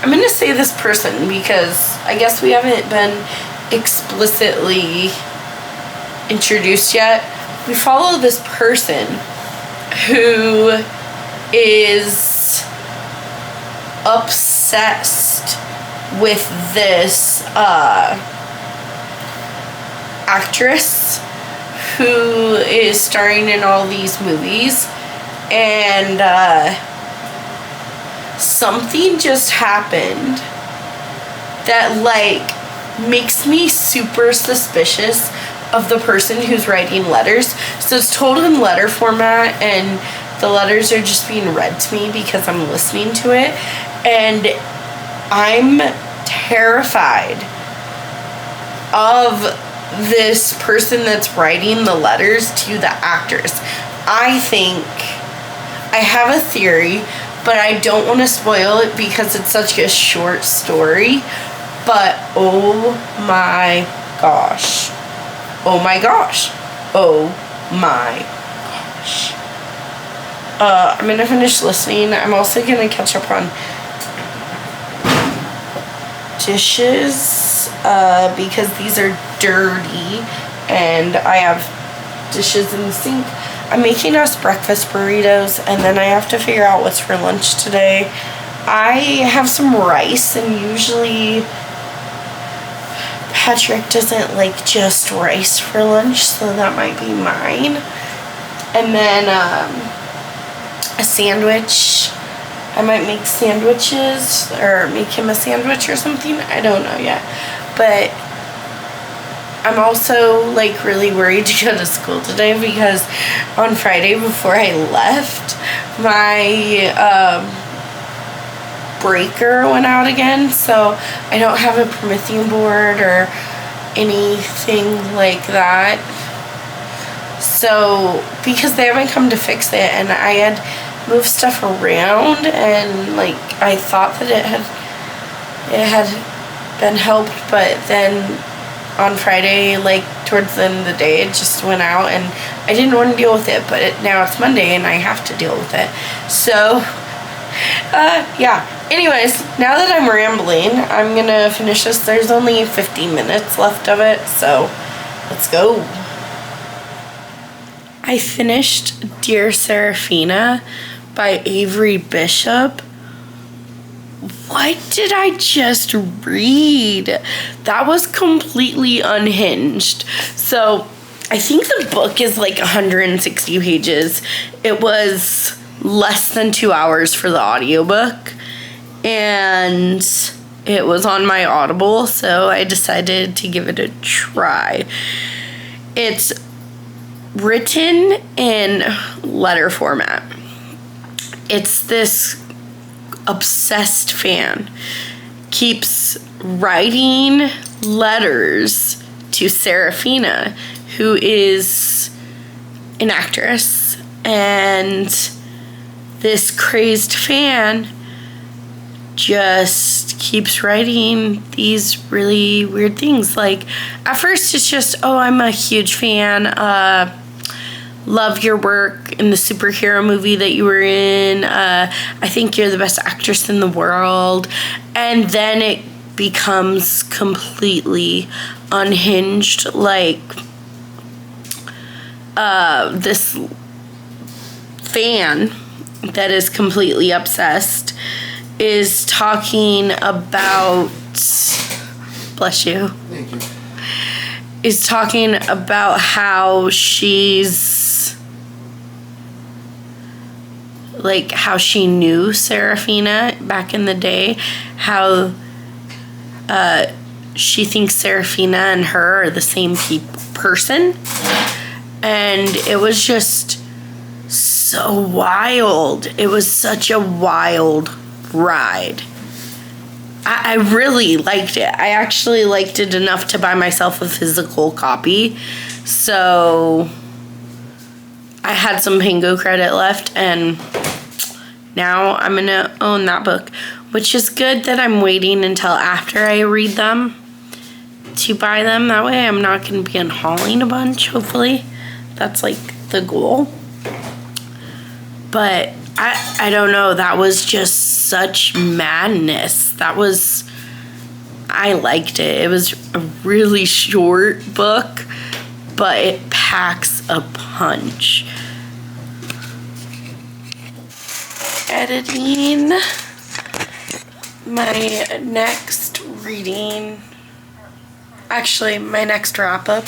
I'm gonna say this person because I guess we haven't been explicitly introduced yet. We follow this person who is obsessed with this actress who is starring in all these movies, and something just happened that like makes me super suspicious of the person who's writing letters. So it's told in letter format, and the letters are just being read to me because I'm listening to it, and I'm terrified of this person that's writing the letters to the actors. I have a theory, but I don't want to spoil it because it's such a short story. But oh my gosh. Oh my gosh. Oh my gosh. I'm gonna finish listening. I'm also gonna catch up on dishes because these are dirty and I have dishes in the sink. I'm making us breakfast burritos, and then I have to figure out what's for lunch today. I have some rice, and usually Patrick doesn't like just rice for lunch, so that might be mine. And then a sandwich. I might make sandwiches or make him a sandwich or something. I don't know yet. But I'm also like really worried to go to school today because on Friday before I left, my breaker went out again. So I don't have a Promethean board or anything like that. So because they haven't come to fix it, and I had moved stuff around, and like I thought that it had been helped, but then on Friday, like towards the end of the day, it just went out, and I didn't want to deal with it, but now it's Monday and I have to deal with it. So yeah, anyways, now that I'm rambling, I'm gonna finish this. There's only 15 minutes left of it, so let's go. I finished Dear Serafina by Avery Bishop. What did I just read? That was completely unhinged. So I think the book is like 160 pages. It was less than 2 hours for the audiobook, and it was on my Audible, so I decided to give it a try. It's written in letter format. It's this obsessed fan keeps writing letters to Serafina, who is an actress, and this crazed fan just keeps writing these really weird things. Like, at first it's just, oh, I'm a huge fan, love your work in the superhero movie that you were in, I think you're the best actress in the world. And then it becomes completely unhinged. Like, this fan that is completely obsessed is talking about, bless you. Thank you. Is talking about how she's like how she knew Serafina back in the day, how she thinks Serafina and her are the same person, and it was just so wild. It was such a wild ride. I really liked it. I actually liked it enough to buy myself a physical copy. So I had some Pango credit left, and now I'm going to own that book, which is good that I'm waiting until after I read them to buy them. That way I'm not going to be unhauling a bunch, hopefully. That's like the goal. But I don't know. That was just such madness. I liked it. It was a really short book, but it packs a punch. Editing my next reading. Actually, my next wrap up.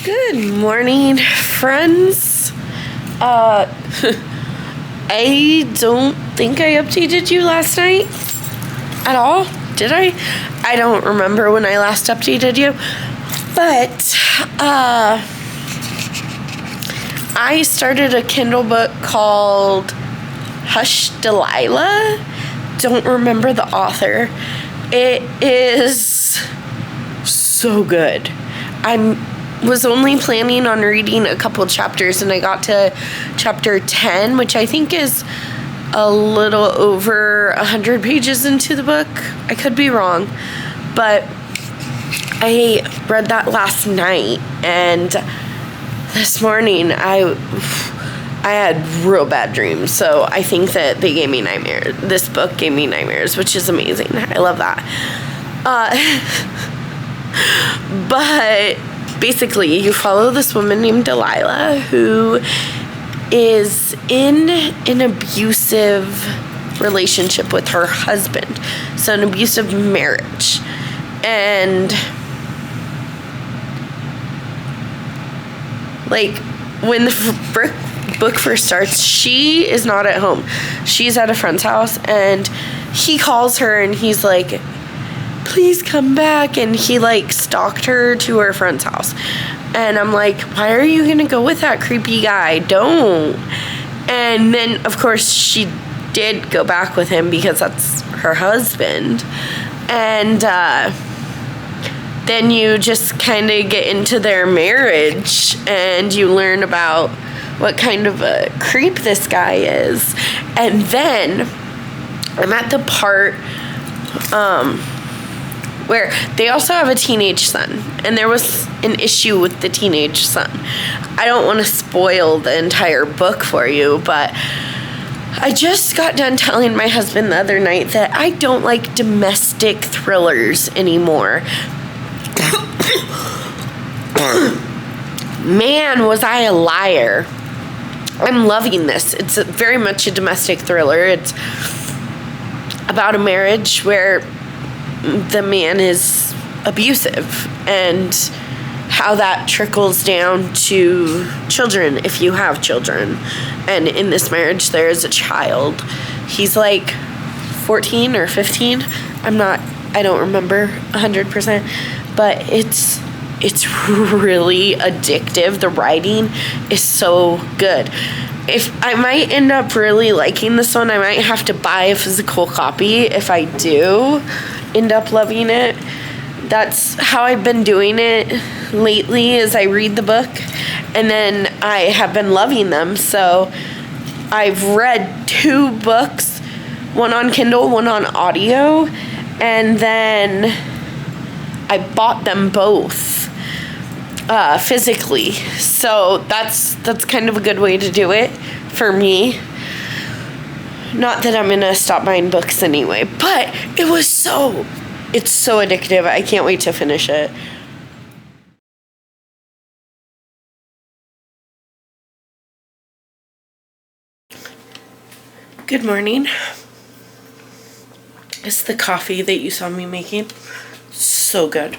Good morning, friends. I don't think I updated you last night at all. Did I? I don't remember when I last updated you. But I started a Kindle book called Hush Delilah. Don't remember the author. It is so good. I was only planning on reading a couple chapters, and I got to chapter 10, which I think is a little over 100 pages into the book. I could be wrong, but I read that last night, and this morning I had real bad dreams, so I think that they gave me nightmares. This book gave me nightmares, which is amazing. I love that. But basically, you follow this woman named Delilah who is in an abusive relationship with her husband. So an abusive marriage. And like when the book first starts, she is not at home. She's at a friend's house, and he calls her and he's like, please come back. And he like stalked her to her friend's house. And I'm like, why are you gonna go with that creepy guy? Don't. And then of course she did go back with him because that's her husband. And then you just kind of get into their marriage, and you learn about what kind of a creep this guy is. And then I'm at the part where they also have a teenage son, and there was an issue with the teenage son. I don't want to spoil the entire book for you, but I just got done telling my husband the other night that I don't like domestic thrillers anymore. Man, was I a liar. I'm loving this. It's very much a domestic thriller. It's about a marriage where the man is abusive and how that trickles down to children if you have children. And in this marriage, there is a child. He's like 14 or 15. I don't remember 100%, but it's really addictive. The writing is so good. If I might end up really liking this one, I might have to buy a physical copy if I do end up loving it, that's how I've been doing it lately, is I read the book and then I have been loving them. So I've read 2 books, one on Kindle, one on audio, and then I bought them both physically. So that's kind of a good way to do it for me. Not that I'm gonna stop buying books anyway, but it's so addictive. I can't wait to finish it. Good morning. It's the coffee that you saw me making. So good.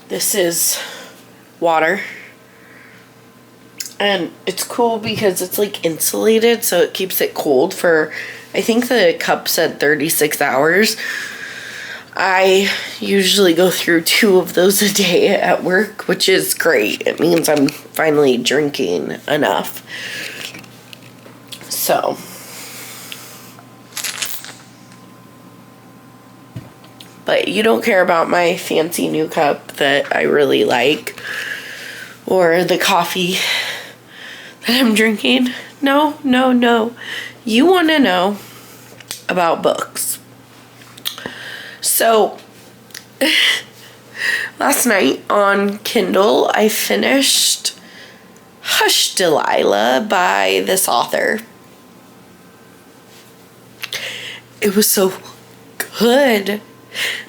This is water. And it's cool because it's like insulated, so it keeps it cold for, I think the cup said 36 hours. I usually go through 2 of those a day at work, which is great. It means I'm finally drinking enough. So, but you don't care about my fancy new cup that I really like, or the coffee that I'm drinking. No. You want to know about books. So, last night on Kindle, I finished Hush, Delilah by this author. It was so good.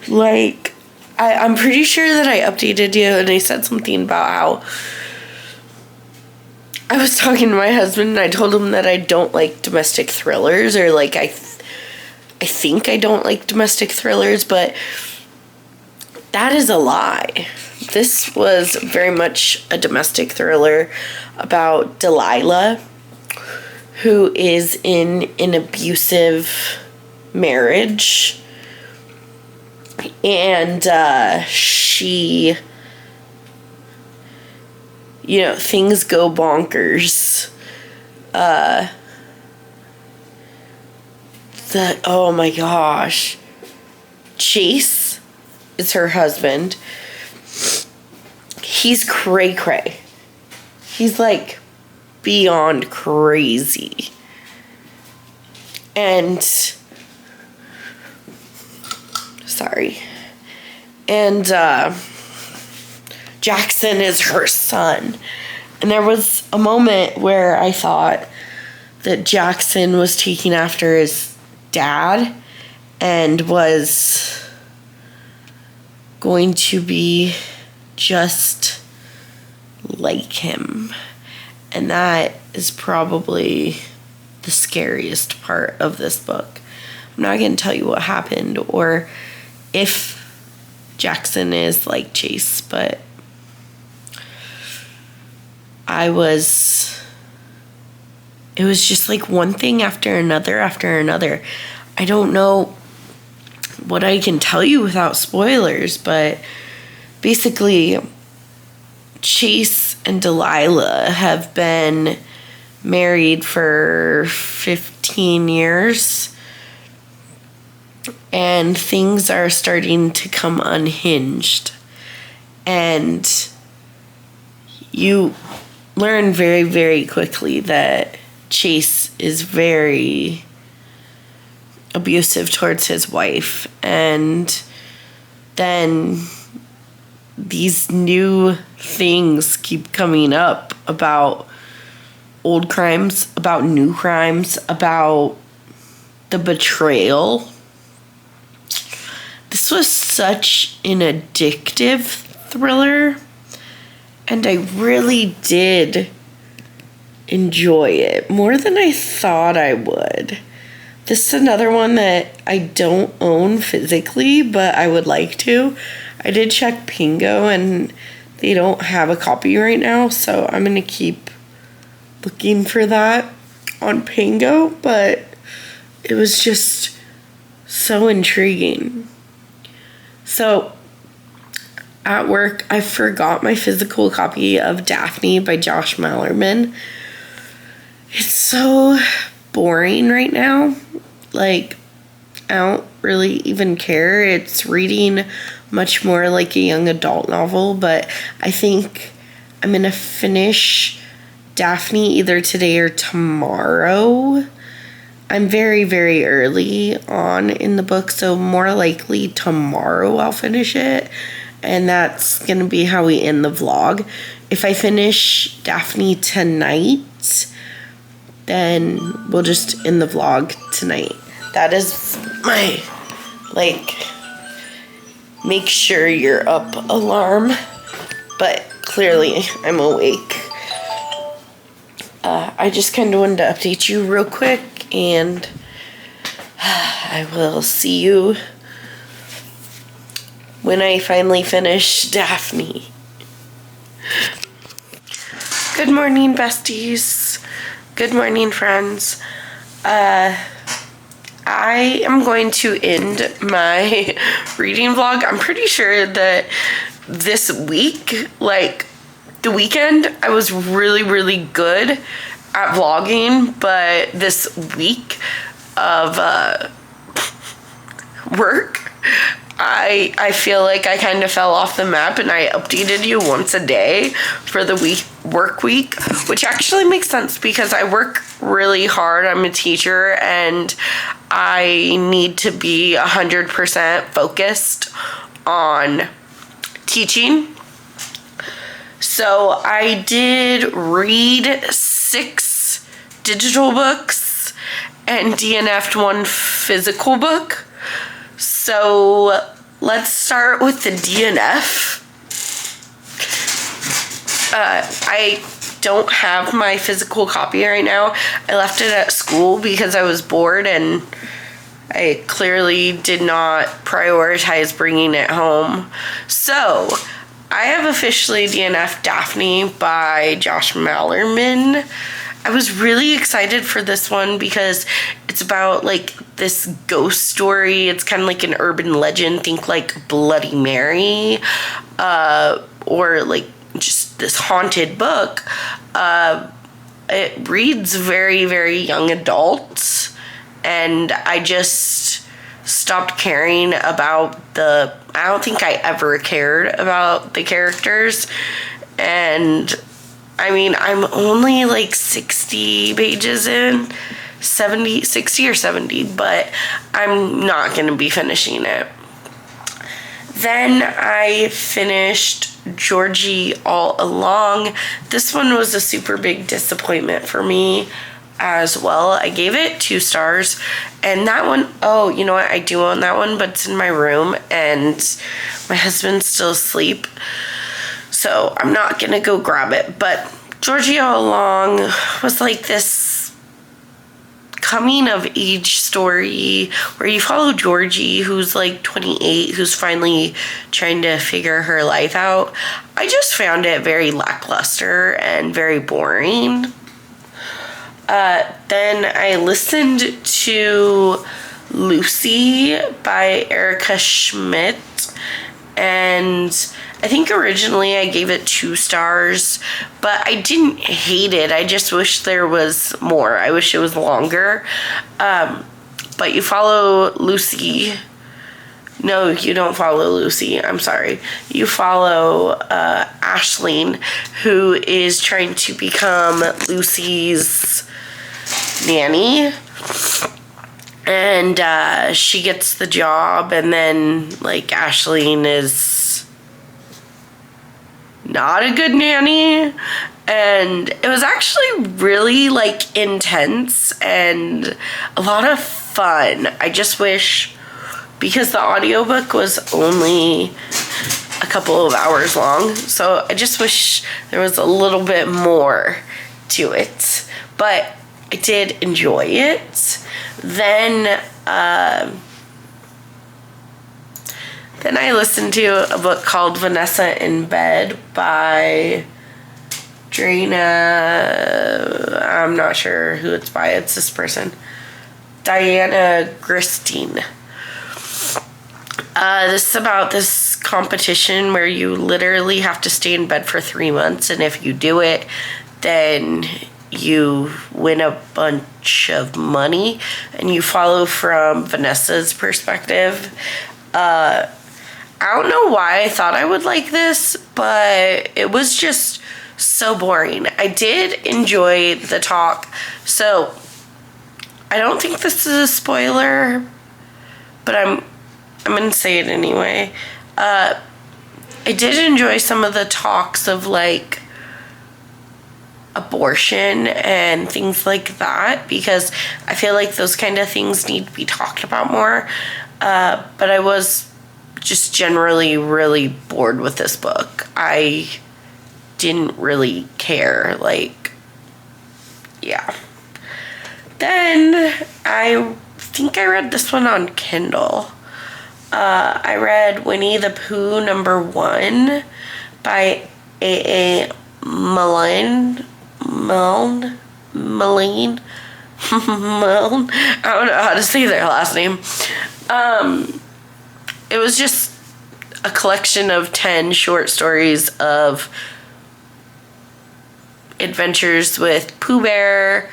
Like, I'm pretty sure that I updated you and I said something about how I was talking to my husband and I told him that I don't like domestic thrillers, or like I think I don't like domestic thrillers, but that is a lie. This was very much a domestic thriller about Delilah, who is in an abusive marriage, and she, things go bonkers. Oh my gosh. Chase is her husband. He's cray-cray. He's like beyond crazy. And Jackson is her son. And there was a moment where I thought that Jackson was taking after his dad and was going to be just like him. And that is probably the scariest part of this book. I'm not going to tell you what happened or if Jackson is like Chase, but it was just like one thing after another. I don't know what I can tell you without spoilers, but basically Chase and Delilah have been married for 15 years, and things are starting to come unhinged. And you learn very, very quickly that Chase is very abusive towards his wife. And then these new things keep coming up about old crimes, about new crimes, about the betrayal. This was such an addictive thriller, and I really did enjoy it more than I thought I would. This is another one that I don't own physically, but I would like to. I did check Pingo, and they don't have a copy right now, so I'm going to keep looking for that on Pingo, but it was just so intriguing. So, at work, I forgot my physical copy of Daphne by Josh Malerman. It's so boring right now. Like, I don't really even care. It's reading much more like a young adult novel, but I think I'm going to finish Daphne either today or tomorrow. I'm very, very early on in the book, so more likely tomorrow I'll finish it. And that's going to be how we end the vlog. If I finish Daphne tonight, then we'll just end the vlog tonight. That is my, make sure you're up alarm. But clearly I'm awake. I just kind of wanted to update you real quick, and I will see you when I finally finish Daphne. Good morning, besties. Good morning, friends. I am going to end my reading vlog. I'm pretty sure that this week, the weekend, I was really, really good at vlogging, but this week of work, I feel like I kind of fell off the map, and I updated you once a day for the work week, which actually makes sense because I work really hard. I'm a teacher, and I need to be 100% focused on teaching. So I did read 6 digital books and DNF'd 1 physical book. So let's start with the DNF. I don't have my physical copy right now. I left it at school because I was bored, and I clearly did not prioritize bringing it home. So I have officially DNF'd Daphne by Josh Malerman. I was really excited for this one because it's about this ghost story. It's kind of like an urban legend. Think like Bloody Mary, or just this haunted book. It reads very, very young adult, and I just stopped caring about I don't think I ever cared about the characters, and I mean, I'm only 60 pages in, 60 or 70, but I'm not going to be finishing it. Then I finished Georgie All Along. This one was a super big disappointment for me as well. I gave it 2 stars, and that one, oh, you know what, I do own that one, but it's in my room, and my husband's still asleep, so I'm not gonna go grab it. But Georgie All Along was this coming of age story where you follow Georgie, who's 28, who's finally trying to figure her life out. I just found it very lackluster and very boring. Then I listened to Lucy by Erica Schmidt, and I think originally I gave it 2 stars, but I didn't hate it. I just wish there was more. I wish it was longer. But you follow Lucy. No, you don't follow Lucy. I'm sorry. You follow Aisling, who is trying to become Lucy's nanny. And she gets the job, and then Aisling is not a good nanny, and it was actually really intense and a lot of fun. I just wish, because the audiobook was only a couple of hours long, so I just wish there was a little bit more to it, but I did enjoy it. Then I listened to a book called Vanessa in Bed by Drina. I'm not sure who it's by. It's this person, Diana Gristine. This is about this competition where you literally have to stay in bed for 3 months, and if you do it, then you win a bunch of money, and you follow from Vanessa's perspective. I don't know why I thought I would like this, but it was just so boring. I did enjoy the talk, so I don't think this is a spoiler, but I'm gonna say it anyway. I did enjoy some of the talks of like abortion and things like that, because I feel like those kind of things need to be talked about more. But I was just generally really bored with this book. I didn't really care. Like, yeah. Then I think I read this one on Kindle. I read Winnie the Pooh #1 by A.A. Milne. I don't know how to say their last name. It was just a collection of 10 short stories of adventures with Pooh Bear,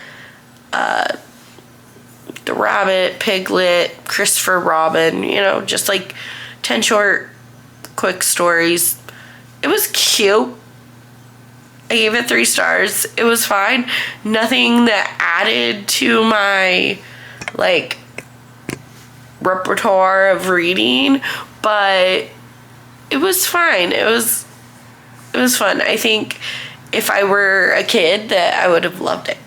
the Rabbit, Piglet, Christopher Robin, just like 10 short, quick stories. It was cute. I gave it 3 stars. It was fine. Nothing that added to my, like, repertoire of reading, but it was fine. It was fun. I think if I were a kid, that I would have loved it.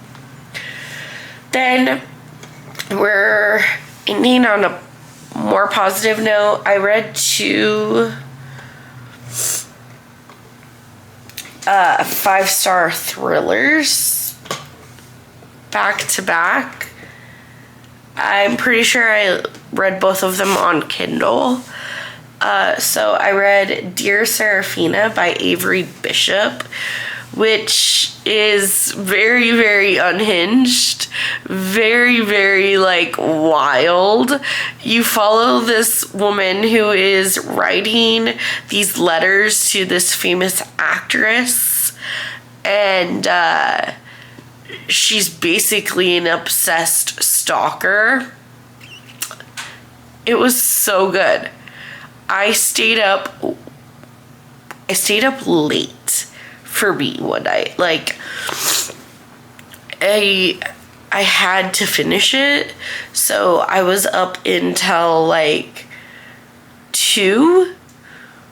Then we're ending on a more positive note. I read 2 5-star thrillers back to back. I'm pretty sure I read both of them on Kindle. So I read Dear Seraphina by Avery Bishop, which is very, very unhinged, very, very, like, wild. You follow this woman who is writing these letters to this famous actress, and she's basically an obsessed stalker. It was so good. I stayed up late for me one night. Like, I had to finish it, so I was up until like 2,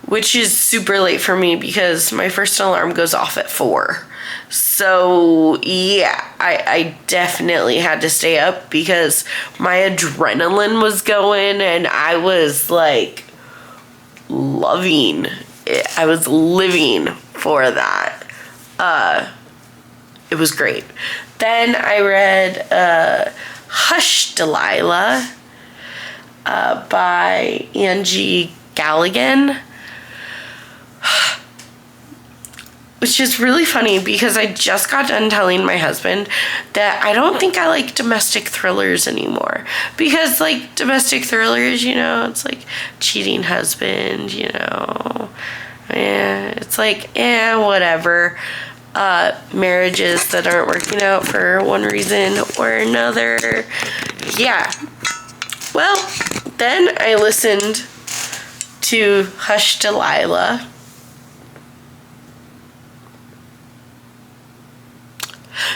which is super late for me because my first alarm goes off at 4. So yeah, I definitely had to stay up because my adrenaline was going, and I was like loving it. I was living for that. It was great. Then I read Hush, Delilah by Angie Galligan, which is really funny because I just got done telling my husband that I don't think I like domestic thrillers anymore. Because, like, domestic thrillers, it's like cheating husband, it's like, whatever. Marriages that aren't working out for one reason or another. Yeah. Well, then I listened to Hush, Delilah.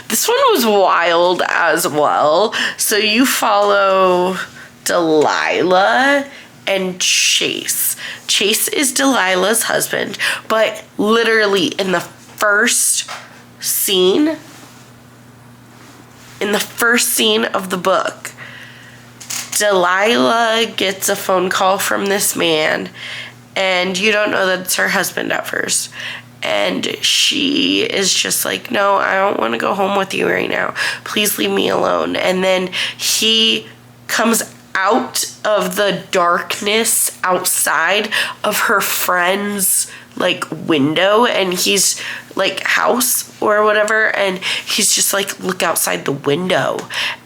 This one was wild as well. So you follow Delilah and Chase. Chase is Delilah's husband, but literally in the first scene of the book, Delilah gets a phone call from this man, and you don't know that it's her husband at first. And she is just like, no, I don't want to go home with you right now. Please leave me alone. And then he comes out of the darkness outside of her friend's like window, and he's like house or whatever, and he's just like, look outside the window.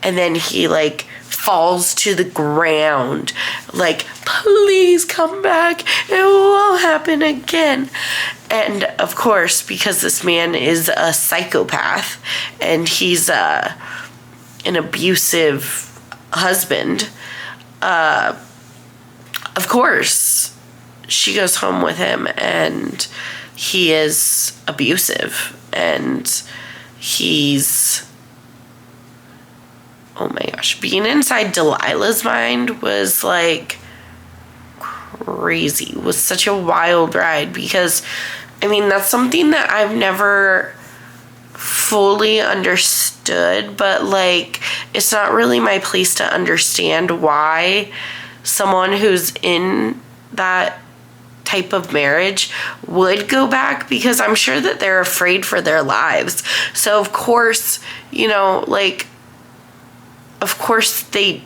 And then he like falls to the ground. Like, please come back. It won't happen again. And of course, because this man is a psychopath and he's an abusive husband, of course, she goes home with him and he is abusive and he's, oh my gosh, being inside Delilah's mind was like crazy. It was such a wild ride because, I mean, that's something that I've never fully understood, but like, it's not really my place to understand why someone who's in that type of marriage would go back, because I'm sure that they're afraid for their lives. So of course, you know, like, of course they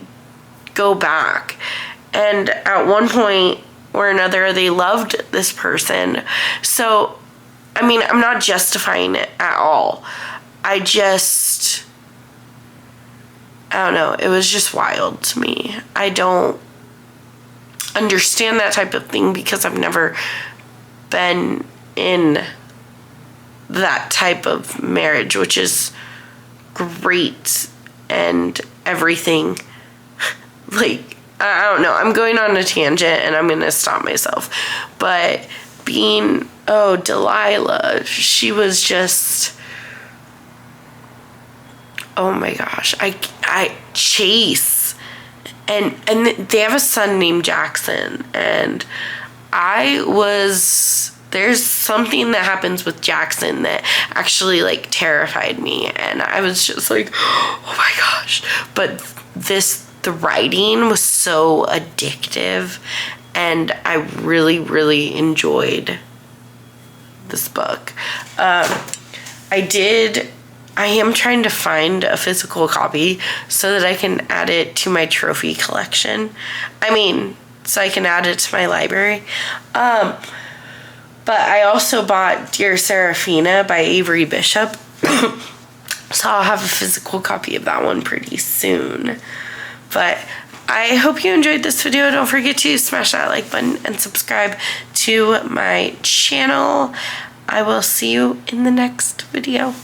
go back. And at one point or another, they loved this person. So, I mean, I'm not justifying it at all. I don't know. It was just wild to me. I don't understand that type of thing because I've never been in that type of marriage, which is great and everything. Like, I don't know. I'm going on a tangent and I'm going to stop myself. But Delilah, she was just, oh my gosh. Chase. And they have a son named Jackson. And there's something that happens with Jackson that actually like terrified me. And I was just like, oh my gosh. But the writing was so addictive. And I really, really enjoyed this book. I am trying to find a physical copy so that I can add it to my trophy collection. So I can add it to my library. But I also bought Dear Seraphina by Avery Bishop. So I'll have a physical copy of that one pretty soon. But I hope you enjoyed this video. Don't forget to smash that like button and subscribe to my channel. I will see you in the next video.